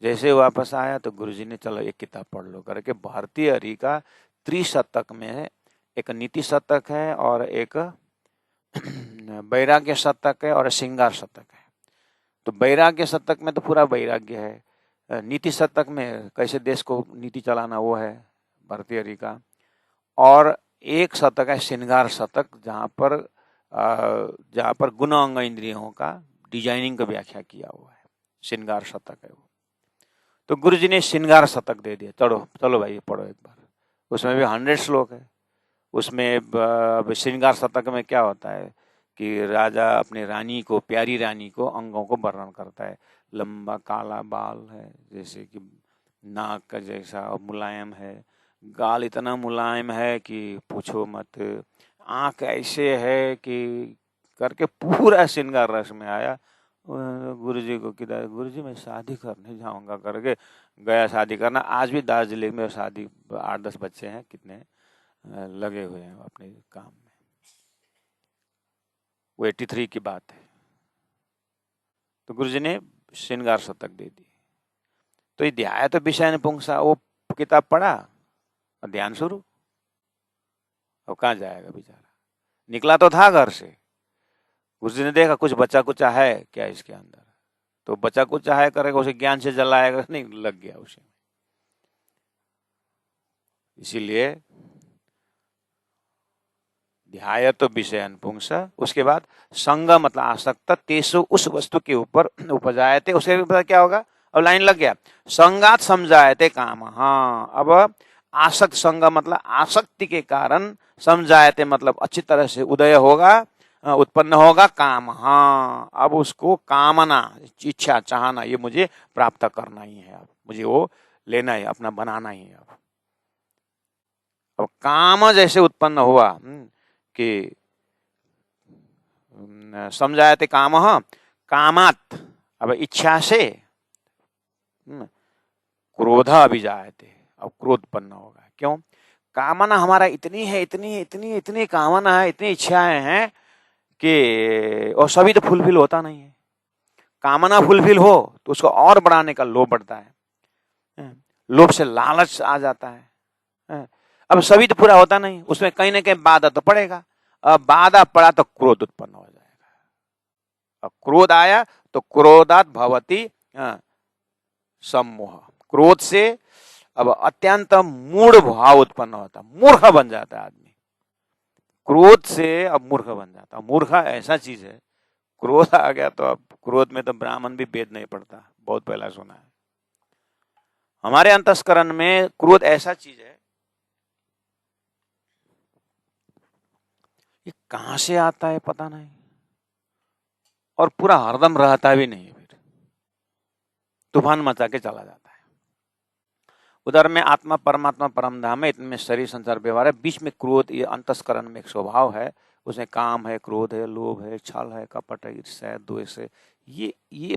जैसे वापस आया तो गुरुजी ने चलो एक किताब पढ़ लो करके भारतीय हरि का त्रिशतक में एक नीति शतक है और एक वैराग्य शतक है और श्रृंगार शतक है। तो वैराग्य शतक में तो पूरा वैराग्य है, नीति शतक में कैसे देश को नीति चलाना वो है भारतीय हरि का, और एक शतक है श्रृंगार शतक, जहाँ पर गुण अंग इंद्रियों का डिजाइनिंग का व्याख्या किया हुआ है, श्रृंगार शतक है वो। तो गुरुजी ने श्रृंगार शतक दे दिया, चलो भाई पढ़ो एक बार। उसमें भी 100 श्लोक है। उसमें श्रृंगार शतक में क्या होता है कि राजा अपनी रानी को, प्यारी रानी को अंगों को वर्णन करता है। लंबा काला बाल है, जैसे कि नाक का जैसा, और मुलायम है, गाल इतना मुलायम है कि पूछो मत, आंख ऐसे है कि करके पूरा श्रृंगार रस में आया। गुरुजी को किधर, गुरुजी मैं शादी करने जाऊंगा करके गया शादी करना। आज भी दार्जिलिंग में शादी, 8-10 बच्चे हैं, कितने लगे हुए हैं अपने काम में। वो 83 की बात है। तो गुरुजी ने श्रृंगार शतक दे दी। तो ये ध्याय तो विषय पुंसा, वो किताब पढ़ा और ध्यान शुरू। अब कहाँ जाएगा बेचारा, निकला तो था घर से। गुरुजी ने देखा कुछ बचा कुचा है क्या इसके अंदर, तो बचा कुचा है करेगा, उसे ज्ञान से जलाएगा नहीं, लग गया उसे। इसीलिए ध्याय तो विषयन पुंसा। उसके बाद संग मतलब आसक्त, तेसु उस वस्तु के ऊपर उपजायते, उसके ऊपर क्या होगा? अब लाइन लग गया, संगात समझायते काम। हाँ, अब आसक्त, संग मतलब आसक्ति के कारण, समझायते मतलब अच्छी तरह से उदय होगा, उत्पन्न होगा काम। हाँ, अब उसको कामना, इच्छा, चाहना, ये मुझे प्राप्त करना ही है, अब मुझे वो लेना है, अपना बनाना ही है। अब काम जैसे उत्पन्न हुआ कि समझायते काम, कामात, अब इच्छा से क्रोध अभिजायते, अब क्रोध उत्पन्न होगा। क्यों? कामना हमारा इतनी है, इतनी कामना है, इतनी इच्छाएं हैं कि, और सभी तो फुलफिल होता नहीं है। कामना फुलफिल हो तो उसको और बढ़ाने का लोभ बढ़ता है, लोभ से लालच आ जाता है। अब सभी तो पूरा होता नहीं, उसमें कहीं ना कहीं बाधा तो पड़ेगा। अब बाधा पड़ा तो क्रोध उत्पन्न हो जाएगा। अब क्रोध आया तो क्रोधात भवति सम्मोह, क्रोध से अब अत्यंत मूढ़ भाव उत्पन्न होता, मूर्ख बन जाता है आदमी। क्रोध से अब मूर्ख बन जाता। मूर्ख ऐसा चीज है, क्रोध आ गया तो अब क्रोध में तो ब्राह्मण भी वेद नहीं पढ़ता, बहुत पहला सुना है। हमारे अंतस्करण में क्रोध ऐसा चीज है, ये कहां से आता है पता नहीं, और पूरा हरदम रहता भी नहीं, फिर तूफान मचा के चला जाता है। उधर में आत्मा परमात्मा परम धाम है, इतने शरीर संसार व्यवहार है, बीच में क्रोध, ये अंतस्करण में एक स्वभाव है, उसमें काम है, क्रोध है, लोभ है, छल है, कपट है, ईर्ष्या है, द्वेष है। ये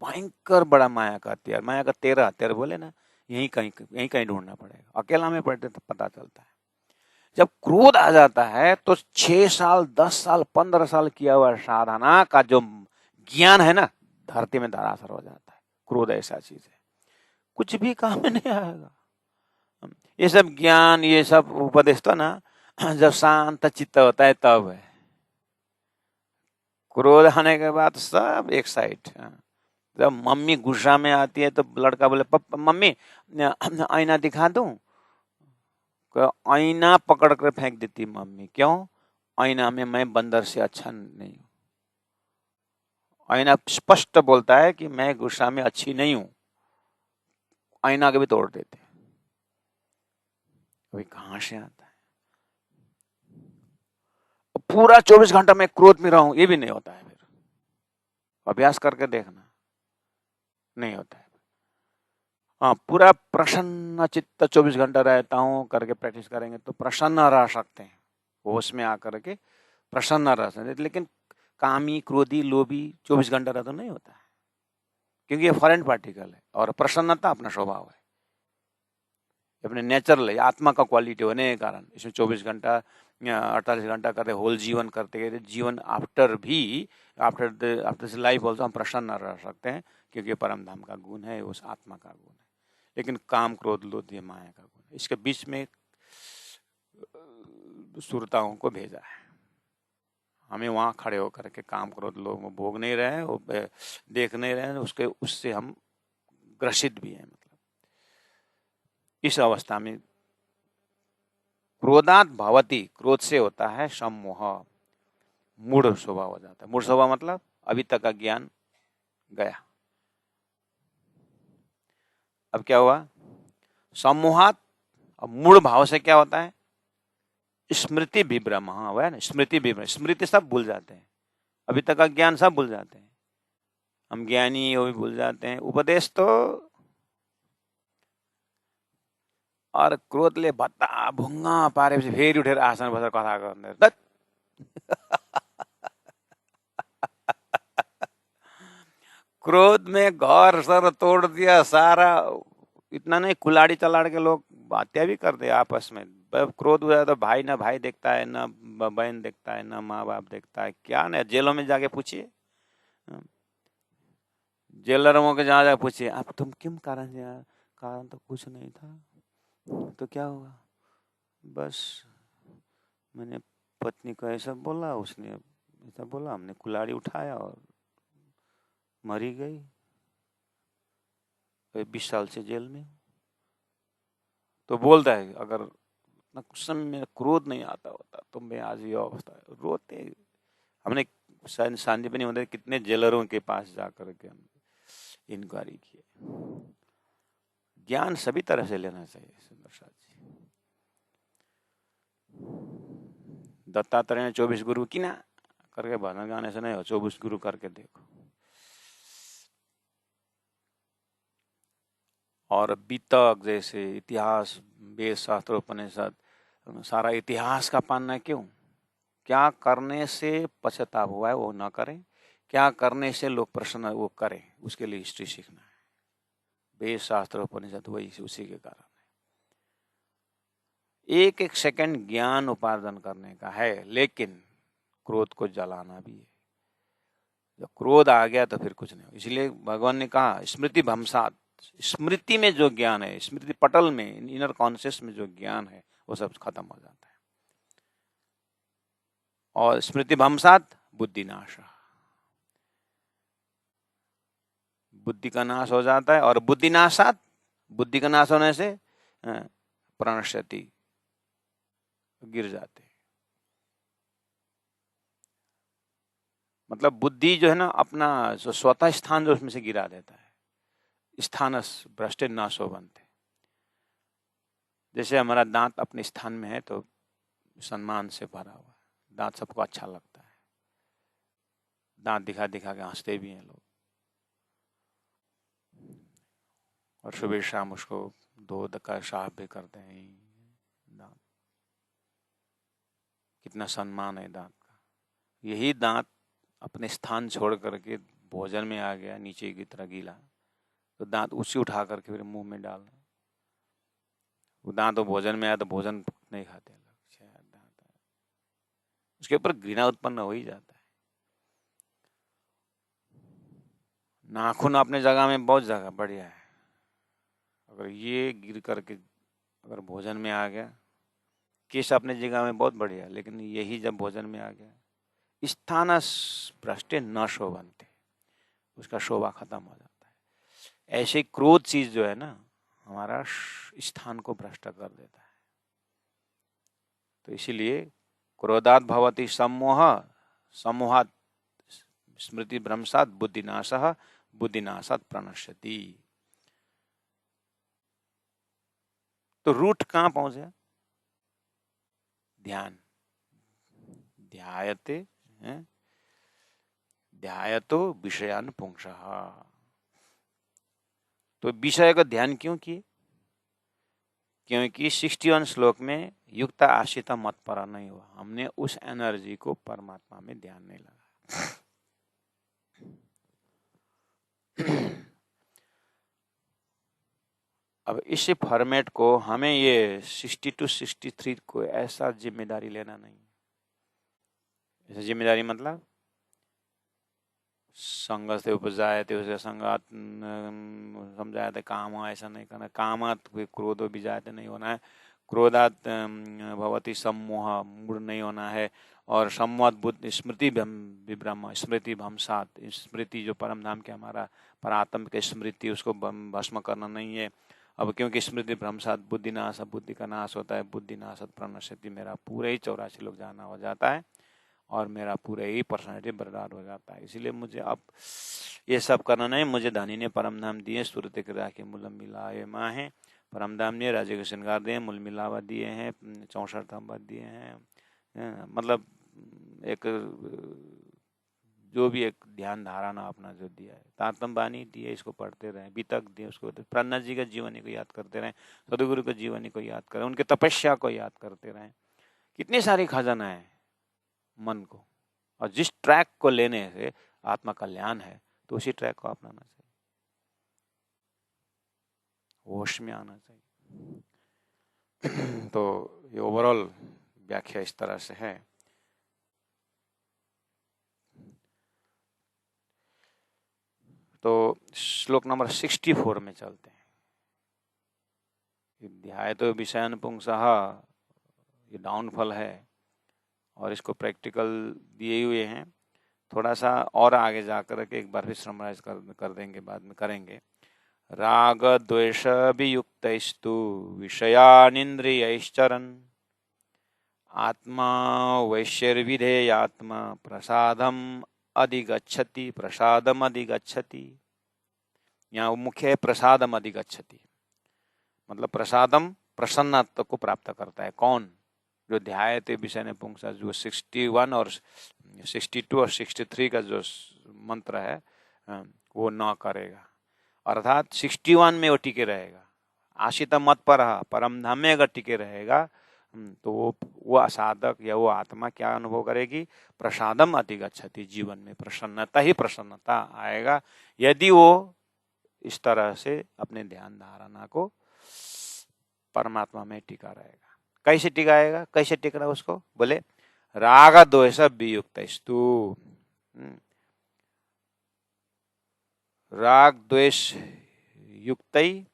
भयंकर बड़ा माया का हथियार, माया का 13 हथियार बोले ना, यही कहीं ढूंढना पड़ेगा, अकेला में पढ़ते तो पता चलता है। जब क्रोध आ जाता है तो 6 साल 10 साल 15 साल किया हुआ साधना का जो ज्ञान है ना, धरती में धराशार हो जाता है। क्रोध ऐसा चीज है, कुछ भी काम में नहीं आएगा। ये सब ज्ञान, ये सब उपदेश तो ना जब शांत चित्त होता है तब है। क्रोध आने के बाद सब एक साइड। जब मम्मी गुस्सा में आती है तो लड़का बोले पापा मम्मी आईना दिखा दूं, आईना पकड़ कर फेंक देती मम्मी, क्यों? आईना में मैं बंदर से अच्छा नहीं हूं। आईना स्पष्ट बोलता है कि मैं गुस्सा में अच्छी नहीं हूं, आईना के भी तोड़ देते। अभी कहां से आता है? पूरा 24 घंटा मैं क्रोध में रहूं, ये भी नहीं होता है। फिर अभ्यास करके देखना, नहीं होता है। हाँ, पूरा प्रसन्न चित्त 24 घंटा रहता हूं करके प्रैक्टिस करेंगे तो प्रसन्न रह सकते हैं, होश में आकर के प्रसन्न रह सकते हैं। लेकिन कामी, क्रोधी, लोभी 24 घंटा रह तो नहीं होता है, क्योंकि ये फॉरेन पार्टिकल है और प्रसन्नता अपना स्वभाव है, अपने नेचुरल है, आत्मा का क्वालिटी होने के कारण इसमें 24 घंटा 48 घंटा करते होल जीवन करते गए जीवन आफ्टर भी आफ्टर दिस लाइफ ऑल्सो हम प्रसन्न रह सकते हैं, क्योंकि परम धाम का गुण है, उस आत्मा का गुण है। लेकिन काम, क्रोध, लोभ, माया का गुण है। इसके बीच में सुरताओं को भेजा है, हमें वहां खड़े होकर के काम, क्रोध, लोभ भोग नहीं रहे, वो देख नहीं रहे, उसके उससे हम ग्रसित भी हैं। मतलब इस अवस्था में क्रोधात भवति, क्रोध से होता है सम्मोह, मूढ़ स्वभाव हो जाता है। मूढ़ स्वभाव मतलब अभी तक का ज्ञान गया। अब क्या हुआ? सम्मोहात, अब मूढ़ भाव से क्या होता है? स्मृति विभ्रम। हाँ हुआ है ना, स्मृति विभ्रम, स्मृति सब भूल जाते हैं, अभी तक का ज्ञान सब भूल जाते हैं, हम ज्ञानी वो भी भूल जाते हैं, उपदेश तो। और क्रोध ले भत्ता भुंगा पारे फेरि उठेर आसन बसेर कथा गर्ने दैट। क्रोध में घर सर तोड़ दिया सारा, इतना नहीं, कुलाड़ी चलाड़ के लोग हत्या भी करते हैं आपस में। क्रोध हुआ तो भाई ना भाई देखता है, ना बहन देखता है, ना माँ बाप देखता है, क्या नहीं, जेलों में जाके पूछिए, जेलरों के जहाँ जाके पूछिए आप तुम क्यों कारण से आए? कारण तो कुछ नहीं था, तो क्या हुआ? बस मैंने पत्नी को ऐसा बोला, उसने ऐसा बोला, हमने कुल्हाड़ी उठाया और मरी गई, 20 साल से जेल में। तो बोलता है अगर ना कुछ समय में क्रोध नहीं आता होता तो मैं आज ये अवस्था है। रोते हमने संदीपनी होते कितने जेलरों के पास जाकर के इंक्वायरी की। ज्ञान सभी तरह से लेना चाहिए सुंदर साथ जी। दत्तात्रेय ने 24 गुरु की ना करके भजन गाने से नहीं हो, 24 गुरु करके देखो। और बीतक जैसे इतिहास, वेद, शास्त्र, उपनिषद, सारा इतिहास का पानना क्यों? क्या करने से पश्चाताप हुआ है वो ना करें, क्या करने से लोग प्रसन्न वो करें, उसके लिए हिस्ट्री सीखना है। वेद, शास्त्र, उपनिषद वही उसी के कारण है। एक एक सेकंड ज्ञान उपार्जन करने का है, लेकिन क्रोध को जलाना भी है। जब क्रोध आ गया तो फिर कुछ नहीं। इसलिए भगवान ने कहा स्मृति भंसात, स्मृति में जो ज्ञान है, स्मृति पटल में, इनर कॉन्शियस में जो ज्ञान है वो सब खत्म हो जाता है। और स्मृति भंसात बुद्धि नाश, बुद्धि का नाश हो जाता है। और बुद्धि नाशात, बुद्धि का नाश होने से प्रणश्यति, गिर जाते। मतलब बुद्धि जो है ना अपना स्वतः स्थान जो उसमें से गिरा देता है। स्थानस भ्रष्टे नाशो बनते। जैसे हमारा दांत अपने स्थान में है तो सम्मान से भरा हुआ है, दांत सबको अच्छा लगता है, दांत दिखा दिखा के हंसते भी हैं लोग, और सुबह शाम उसको धो का साफ भी करते हैं। दांत कितना सम्मान है दांत का। यही दांत अपने स्थान छोड़ करके भोजन में आ गया, नीचे की तरह गीला, तो दांत उसी उठा करके फिर मुंह में डालना। वो दांत तो भोजन में आया तो भोजन नहीं खाते लोग, दांत उसके ऊपर घृणा उत्पन्न हो ही जाता है। नाखून अपने जगह में बहुत जगह बढ़िया है, अगर ये गिर करके अगर भोजन में आ गया, केश अपने जगह में बहुत बढ़िया, लेकिन यही जब भोजन में आ गया, स्थानस भ्रष्टे न शोभन्ते, उसका शोभा खत्म हो जाता है। ऐसे क्रोध चीज जो है ना, हमारा स्थान को भ्रष्ट कर देता है। तो इसीलिए क्रोधात् भवति सम्मोह, सम्मोहात् स्मृति भ्रंशात् बुद्धिनाशः, बुद्धिनाशात् प्रणश्यति। तो रूट कहाँ पहुंचे? ध्यान। ध्यायते ध्यायतो विषयान पुंसः। तो विषय का ध्यान क्यों किए? क्योंकि 61 श्लोक में युक्त आश्रिता मत पर नहीं हुआ, हमने उस एनर्जी को परमात्मा में ध्यान नहीं लगा। अब इस फॉर्मेट को हमें ये 62 63 को ऐसा जिम्मेदारी लेना नहीं। ऐसा जिम्मेदारी मतलब संग से उपजाए थे उसे संगात समझाया था, काम ऐसा नहीं करना, कामात क्रोधो बीजाते नहीं होना है, क्रोधात भवति सम्मोह मूड नहीं होना है, और सम्मोहात बुद्धि स्मृति विभ्रम स्मृति भंसात, स्मृति जो परम धाम के हमारा परात्म के स्मृति उसको भस्म करना नहीं है। अब क्योंकि स्मृति भ्रंशात बुद्धिनाश, बुद्धि का नाश होता है, बुद्धिनाशत प्रणश्यति, मेरा पूरे ही 84 लोग जाना हो जाता है और मेरा पूरे ही पर्सनैलिटी बर्बाद हो जाता है। इसीलिए मुझे अब ये सब करना नहीं। मुझे धनी ने परम धाम दिए, सूरत के मूलम मिलाए माँ है, परम धाम ने राज्य के श्रृंगार दिए, मूल मिलावा दिए हैं, 64 थम्बत दिए हैं। मतलब एक जो भी एक ध्यान धारणा अपना जो दिया है, तारतम बानी दिए, इसको पढ़ते रहें, वितक दिए उसको, प्रन्ना जी का जीवनी को याद करते रहें, सदगुरु के जीवनी को याद करें, उनके तपस्या को याद करते रहें। कितनी सारी खजाना है मन को, और जिस ट्रैक को लेने से आत्मा कल्याण है तो उसी ट्रैक को अपनाना चाहिए, होश में आना चाहिए। तो ये ओवरऑल व्याख्या इस तरह से है। तो श्लोक नंबर 64 में चलते हैं। ध्याय तो विषयान पुंसः, ये डाउनफॉल है और इसको प्रैक्टिकल दिए हुए हैं। थोड़ा सा और आगे जाकर के एक बार फिर समराइज कर देंगे, बाद में करेंगे। राग द्वेष वियुक्तैस्तु विषयानिन्द्रियैश्चरन् आत्मा वैश्यर्विधेयात्मा प्रसादम अधिगच्छति, प्रसादम अधिगच्छति। यहाँ मुख्य है प्रसादम अधिगच्छति, मतलब प्रसादम प्रसन्नता को प्राप्त करता है। कौन? जो ध्यायते विषय ने पुंसा, जो 61 और 62 और 63 का जो मंत्र है वो न करेगा, अर्थात 61 में वो टिके रहेगा, आशिता मत पर परम धाम में अगर टिके रहेगा तो वो साधक या वो आत्मा क्या अनुभव करेगी? प्रसादम अधिगच्छति, जीवन में प्रसन्नता ही प्रसन्नता आएगा यदि वो इस तरह से अपने ध्यान धारणा को परमात्मा में टिका रहेगा। कैसे टिकाएगा? कैसे टिक रहा उसको? बोले राग द्वेष वियुक्तैस्तु, राग द्वेष युक्तै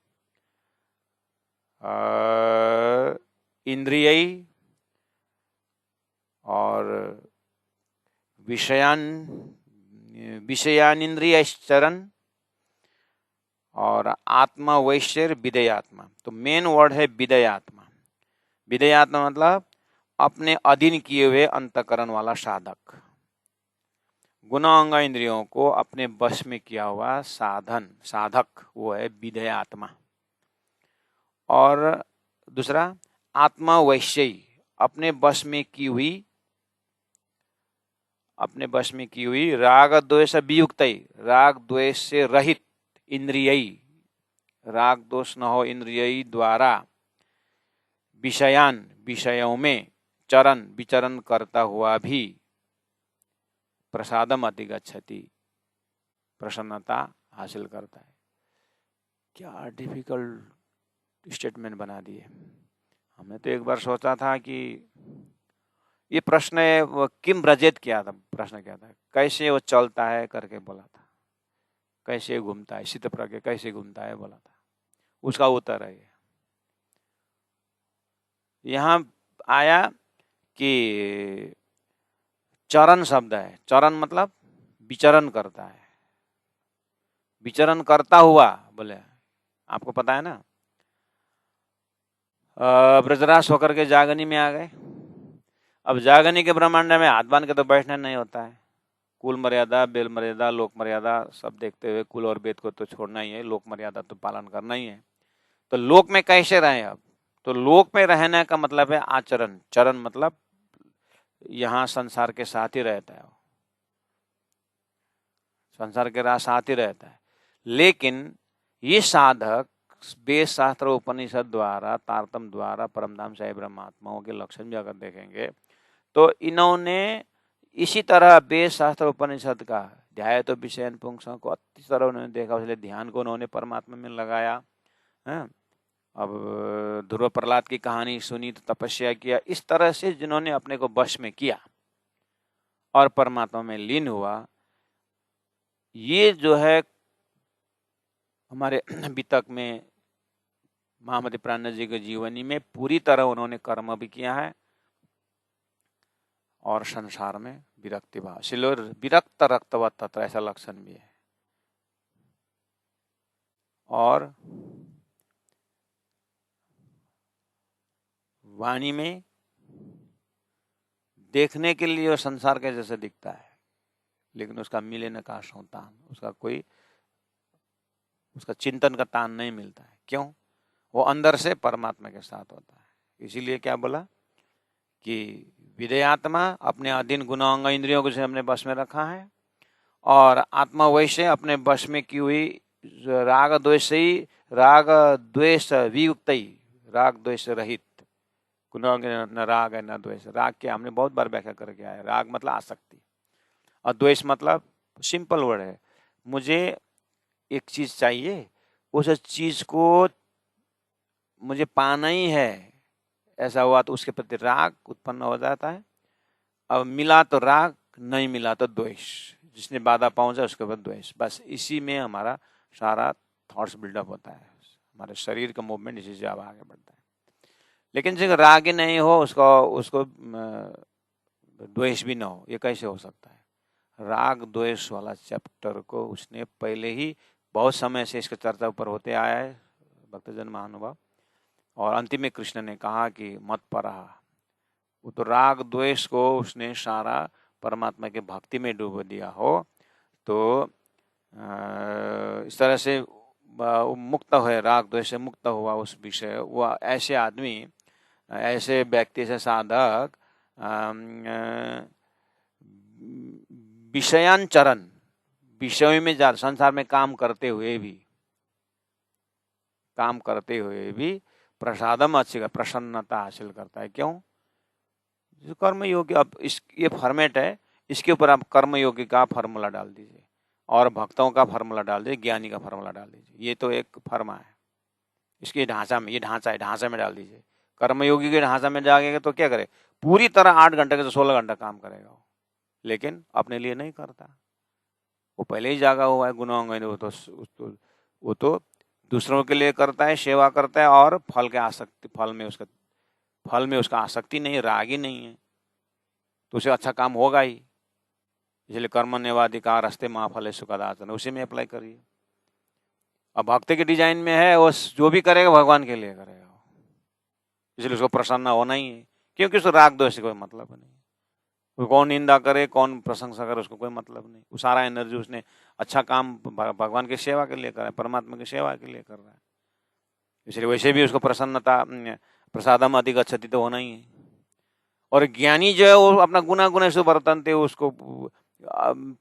इंद्रियई और विषयानिंद्रियश्चरन् और आत्मा वैश्यर विधेयात्मा। तो मेन वर्ड है विधेयात्मा। विधेयात्मा मतलब अपने अधीन किए हुए अंतकरण वाला साधक, गुणांग इंद्रियों को अपने बस में किया हुआ साधन साधक, वो है विधेयात्मा। और दूसरा आत्मा वैश्यी, अपने बस में की हुई राग द्वेष वियुक्त, राग द्वेष से रहित इंद्रियई, राग दोष न हो इंद्रियई द्वारा विषयान, विषयों में चरण विचरण करता हुआ भी प्रसादम अधिगच्छति, प्रसन्नता हासिल करता है। क्या डिफिकल्ट स्टेटमेंट बना दिए। हमने तो एक बार सोचा था कि ये प्रश्न किम ब्रजेत किया था, प्रश्न क्या था, कैसे वो चलता है करके बोला था, कैसे घूमता है, शीत प्रज्ञ कैसे घूमता है बोला था, उसका उत्तर है। यहाँ आया कि चरण शब्द है, चरण मतलब विचरण करता है, विचरण करता हुआ, बोले आपको पता है ना, ब्रजराज होकर के जागनी में आ गए। अब जागनी के ब्रह्मांड में हाथ बांध के तो बैठना नहीं होता है। कुल मर्यादा, बेल मर्यादा, लोक मर्यादा सब देखते हुए कुल और वेद को तो छोड़ना ही है, लोक मर्यादा तो पालन करना ही है। तो लोक में कैसे रहें अब? तो लोक में रहने का मतलब है आचरण। चरण मतलब यहाँ संसार के साथ ही रहता है, संसार के साथ ही रहता है। लेकिन ये साधक वेद शास्त्र उपनिषद द्वारा, तारतम द्वारा परमधाम साई ब्रह्मात्माओं के लक्षण भी अगर देखेंगे तो इन्होंने इसी तरह वेद शास्त्र उपनिषद का ध्याय तो विषयन पुंसों को अच्छी तरह उन्होंने देखा, इसलिए ध्यान को उन्होंने परमात्मा में लगाया है। अब ध्रुव प्रहलाद की कहानी सुनी तो तपस्या किया, इस तरह से जिन्होंने अपने को वश में किया और परमात्मा में लीन हुआ, ये जो है हमारे वितक में महामति प्राणनाथ जी के जीवनी में पूरी तरह उन्होंने कर्म भी किया है और संसार में विरक्ति भाव, इसलिए विरक्त रक्तवत तत्र ऐसा लक्षण भी है। और वाणी में देखने के लिए संसार के जैसे दिखता है, लेकिन उसका मिलन का संतान, उसका चिंतन का तान नहीं मिलता है। क्यों? वो अंदर से परमात्मा के साथ होता है। इसीलिए क्या बोला कि विधेयात्मा अपने अधीन गुणांग इंद्रियों को हमने बस में रखा है, और आत्मा वैसे अपने बस में की हुई राग द्वेष ही, राग द्वेष वियुक्त ही, राग द्वेष रहित, गुणांग न राग है न द्वेष। राग के हमने बहुत बार व्याख्या करके आए, राग मतलब आसक्ति और द्वेष मतलब सिंपल वर्ड है, मुझे एक चीज चाहिए, उस चीज को मुझे पाना ही है, ऐसा हुआ तो उसके प्रति राग उत्पन्न हो जाता है। अब मिला तो राग, नहीं मिला तो द्वेष, जिसने बाधा पहुंचा उसके बाद द्वेष। बस इसी में हमारा सारा थॉट्स बिल्डअप होता है, हमारे शरीर का मूवमेंट इसी से अब आगे बढ़ता है। लेकिन जिसका राग ही नहीं हो उसको द्वेष भी ना हो, ये कैसे हो सकता है? राग द्वेष वाला चैप्टर को उसने पहले ही बहुत समय से इसका चर्चा ऊपर होते आया है भक्तजन महानुभाव, और अंतिम में कृष्ण ने कहा कि मत परा, वो तो राग द्वेष को उसने सारा परमात्मा के भक्ति में डूब दिया हो। तो इस तरह से मुक्त है, राग द्वेष से मुक्त हुआ उस विषय, वो ऐसे आदमी, ऐसे व्यक्ति से साधक विषयांचरण, विषय में जा संसार में काम करते हुए भी प्रसादम अच्छी प्रसन्नता हासिल करता है। क्यों? जो कर्म योगी, अब ये फॉर्मेट है, इसके ऊपर आप कर्म योगी का फार्मूला डाल दीजिए और भक्तों का फार्मूला डाल दीजिए, ज्ञानी का फार्मूला डाल दीजिए। ये तो एक फर्मा है, इसके ढांचा में, ये ढांचा है, ढांचा में डाल दीजिए। कर्मयोगी के ढांचा में जाएगा तो क्या करे? पूरी तरह 8 घंटे से 16 घंटा काम करेगा वो, लेकिन अपने लिए नहीं करता। वो पहले ही जागा हुआ है गुणांग, वो तो दूसरों के लिए करता है, सेवा करता है, और फल के आसक्ति, फल में उसका आसक्ति नहीं, राग ही नहीं है, तो उसे अच्छा काम होगा ही। इसलिए कर्मण्येवाधिकार अस्ते मा फले सुखदाचन, उसी में अप्लाई करिए। अब भक्ति के डिजाइन में है, वो जो भी करेगा भगवान के लिए करेगा, इसलिए उसको प्रसन्न होना ही है, क्योंकि उसको राग द्वेष से कोई मतलब नहीं। कौन निंदा करे, कौन प्रशंसा करे, उसको कोई मतलब नहीं। वो सारा एनर्जी उसने अच्छा काम भगवान की सेवा के लिए कर रहा है, परमात्मा की सेवा के लिए कर रहा है, इसलिए वैसे भी उसको प्रसन्नता, प्रसादम अधिगच्छति तो होना ही है। और ज्ञानी जो है वो अपना गुना से बर्तनते, उसको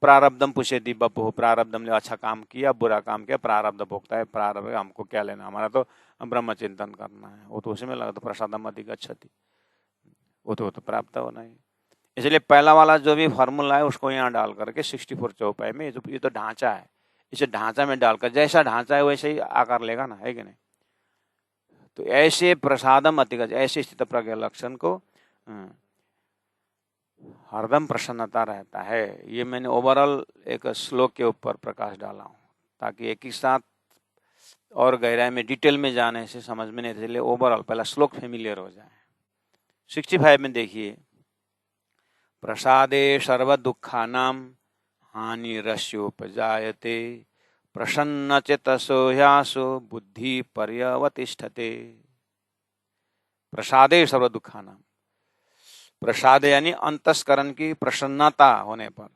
प्रारब्धम पुष्यति बपु, प्रारब्धम ने अच्छा काम किया, बुरा काम किया, प्रारब्ध भोगता है, प्रारब्ध हमको क्या लेना, हमारा तो ब्रह्म चिंतन करना है, वो तो उसी में लगा, तो प्रसादम अधिगच्छति, वो तो प्राप्त होना ही। इसलिए पहला वाला जो भी फार्मूला है उसको यहाँ डाल करके 64 चौपाई में, ये तो ढांचा है, इसे ढांचा में डालकर, जैसा ढांचा है वैसे ही आकार लेगा ना, है कि नहीं? तो ऐसे प्रसादम अधिगच्छ, ऐसे स्थित प्रज्ञा लक्षण को हरदम प्रसन्नता रहता है। ये मैंने ओवरऑल एक श्लोक के ऊपर प्रकाश डाला हूँ, ताकि एक ही साथ और गहराई में डिटेल में जाने से समझ में नहीं, इसलिए ओवरऑल पहला श्लोक फेमिलियर हो जाए। 65 में देखिए, प्रसादे सर्व दुखानाम हानिरस्योपजायते प्रसन्नचेतसो ह्यासो बुद्धि पर्यवतिष्ठते। प्रसादे सर्व दुखानाम, प्रसाद यानी अंतस्करण की प्रसन्नता होने पर,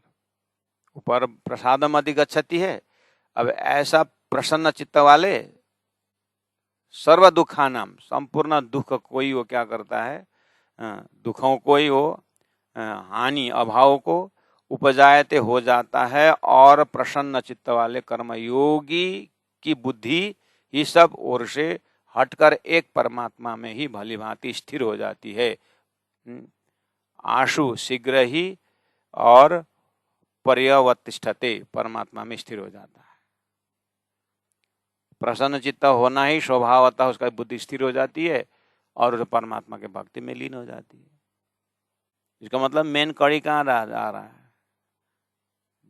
ऊपर प्रसादम अधिगच्छति है। अब ऐसा प्रसन्न चित्त वाले सर्व दुखानाम, संपूर्ण दुख कोई वो क्या करता है, दुखों को ही वो हानि अभाव को उपजायते हो जाता है, और प्रसन्न चित्त वाले कर्मयोगी की बुद्धि ही सब ओर से हटकर एक परमात्मा में ही भली भांति स्थिर हो जाती है। आशु शीघ्र ही और पर्यवतिष्ठते, परमात्मा में स्थिर हो जाता है। प्रसन्न चित्त होना ही स्वभावतः उसका बुद्धि स्थिर हो जाती है और उसे परमात्मा के भक्ति में लीन हो जाती है। इसका मतलब मेन कड़ी कहाँ आ रहा है,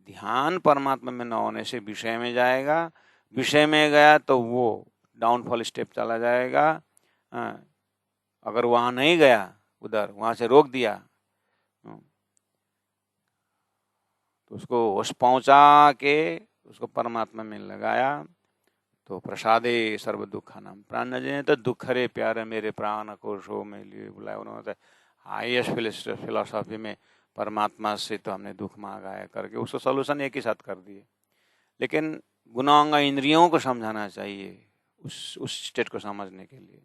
ध्यान परमात्मा में न होने से विषय में जाएगा, विषय में गया तो वो डाउनफॉल स्टेप चला जाएगा। अगर वहां नहीं गया, उधर वहां से रोक दिया तो उसको होश पहुंचा के उसको परमात्मा में लगाया तो प्रसादे सर्व दुखानाम प्राण ने तो दुख रे प्यारे मेरे प्राण को शो में लिए बुलाया। उन्होंने हाईएस्ट फिलोसॉफी में परमात्मा से तो हमने दुख मांगा है करके उसको सोल्यूशन एक ही साथ कर दिए। लेकिन गुणांग इंद्रियों को समझाना चाहिए उस स्टेट को समझने के लिए,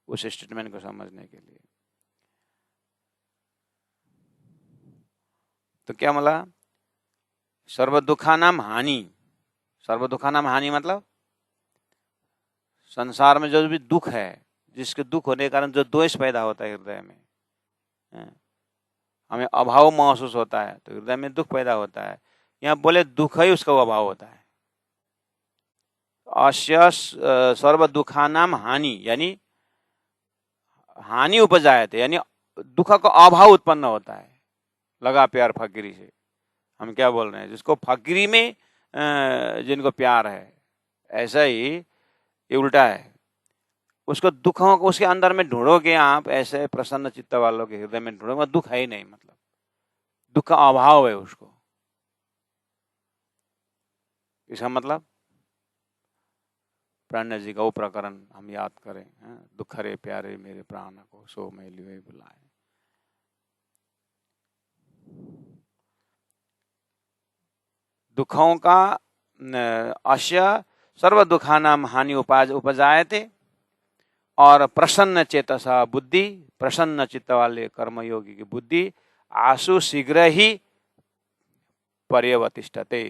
उस स्टेटमेंट को समझने के लिए। तो क्या मिला, सर्व दुखानाम हानि, सर्व दुखानाम हानि मतलब संसार में जो भी दुख है, जिसके दुख होने के कारण जो द्वेष पैदा होता है हृदय में, हमें अभाव महसूस होता है तो हृदय में दुख पैदा होता है। यहाँ बोले दुख ही उसका अभाव होता है। अस्य सर्व दुखानाम हानि, यानी हानि उपजायते, यानी दुख का अभाव उत्पन्न होता है। लगा प्यार फकीरी से, हम क्या बोल रहे हैं, जिसको फकीरी में जिनको प्यार है, ऐसा ही ये उल्टा है। उसको दुखों को उसके अंदर में ढूंढोगे आप, ऐसे प्रसन्न चित्त वालों के हृदय में ढूंढोगे, दुख है ही नहीं, मतलब दुख का अभाव है उसको। इसका मतलब प्राण जी का वो प्रकरण हम याद करें, दुख रे प्यारे मेरे प्राण को सो में लिए बुलाए। दुखों का अश्य सर्व दुखानाम हानि उपजायते, और प्रसन्न चेतसा बुद्धि, प्रसन्न चित्त वाले कर्मयोगी की बुद्धि आशु शीघ्र ही पर्यवतिष्ठते,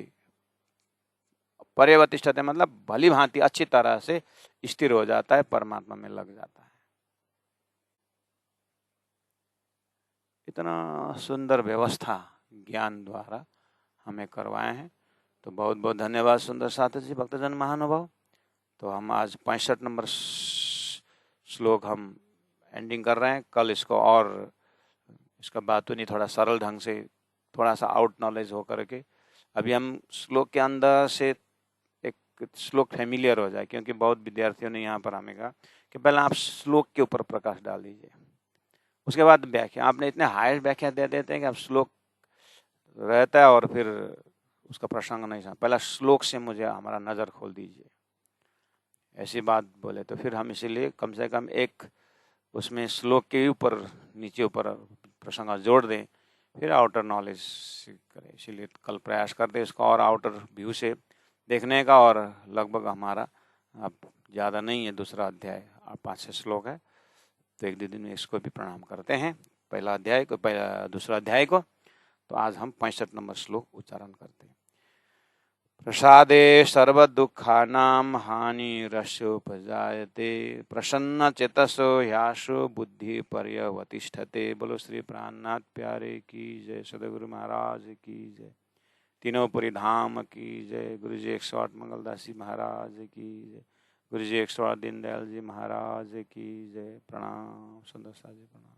पर्यवतिष्ठते मतलब भली भांति अच्छी तरह से स्थिर हो जाता है, परमात्मा में लग जाता है। इतना सुंदर व्यवस्था ज्ञान द्वारा हमें करवाए हैं, तो बहुत बहुत धन्यवाद सुंदर साथी जी, भक्तजन महानुभाव। तो हम आज 65 नंबर श्लोक हम एंडिंग कर रहे हैं। कल इसको और इसका बात नहीं, थोड़ा सरल ढंग से, थोड़ा सा आउट नॉलेज हो करके अभी हम श्लोक के अंदर से एक श्लोक फैमिलियर हो जाए, क्योंकि बहुत विद्यार्थियों ने यहाँ पर हमें कहा कि पहले आप श्लोक के ऊपर प्रकाश डाल दीजिए, उसके बाद व्याख्या। आपने इतने हाई व्याख्या दे देते हैं कि आप श्लोक रहता है और फिर उसका प्रसंग नहीं समझ, पहला श्लोक से मुझे हमारा नज़र खोल दीजिए, ऐसी बात बोले तो फिर हम इसीलिए कम से कम एक उसमें श्लोक के ऊपर नीचे ऊपर प्रसंग जोड़ दें, फिर आउटर नॉलेज करें। इसीलिए कल प्रयास करते इसको और आउटर व्यू से देखने का, और लगभग हमारा अब ज़्यादा नहीं है, दूसरा अध्याय 5-6 श्लोक है, तो एक दो दिन में इसको भी प्रणाम करते हैं, पहला अध्याय को, दूसरा अध्याय को। तो आज हम 65 नंबर श्लोक उच्चारण करते हैं। प्रसादे सर्व दुखानाम हानिरस्योपजायते, प्रसन्न चेतसो ह्यासो बुद्धि पर्यवतिष्ठते। बोलो श्री प्राणनाथ प्यारे की जय, सदगुरु महाराज की जय, तीनों पुरी धाम की जय, गुरु जी 108 मंगलदासी महाराज की जय, गुरु जी 108 दीनदयाल जी महाराज की जय। प्रणाम सुंदर सा जी, प्रणाम।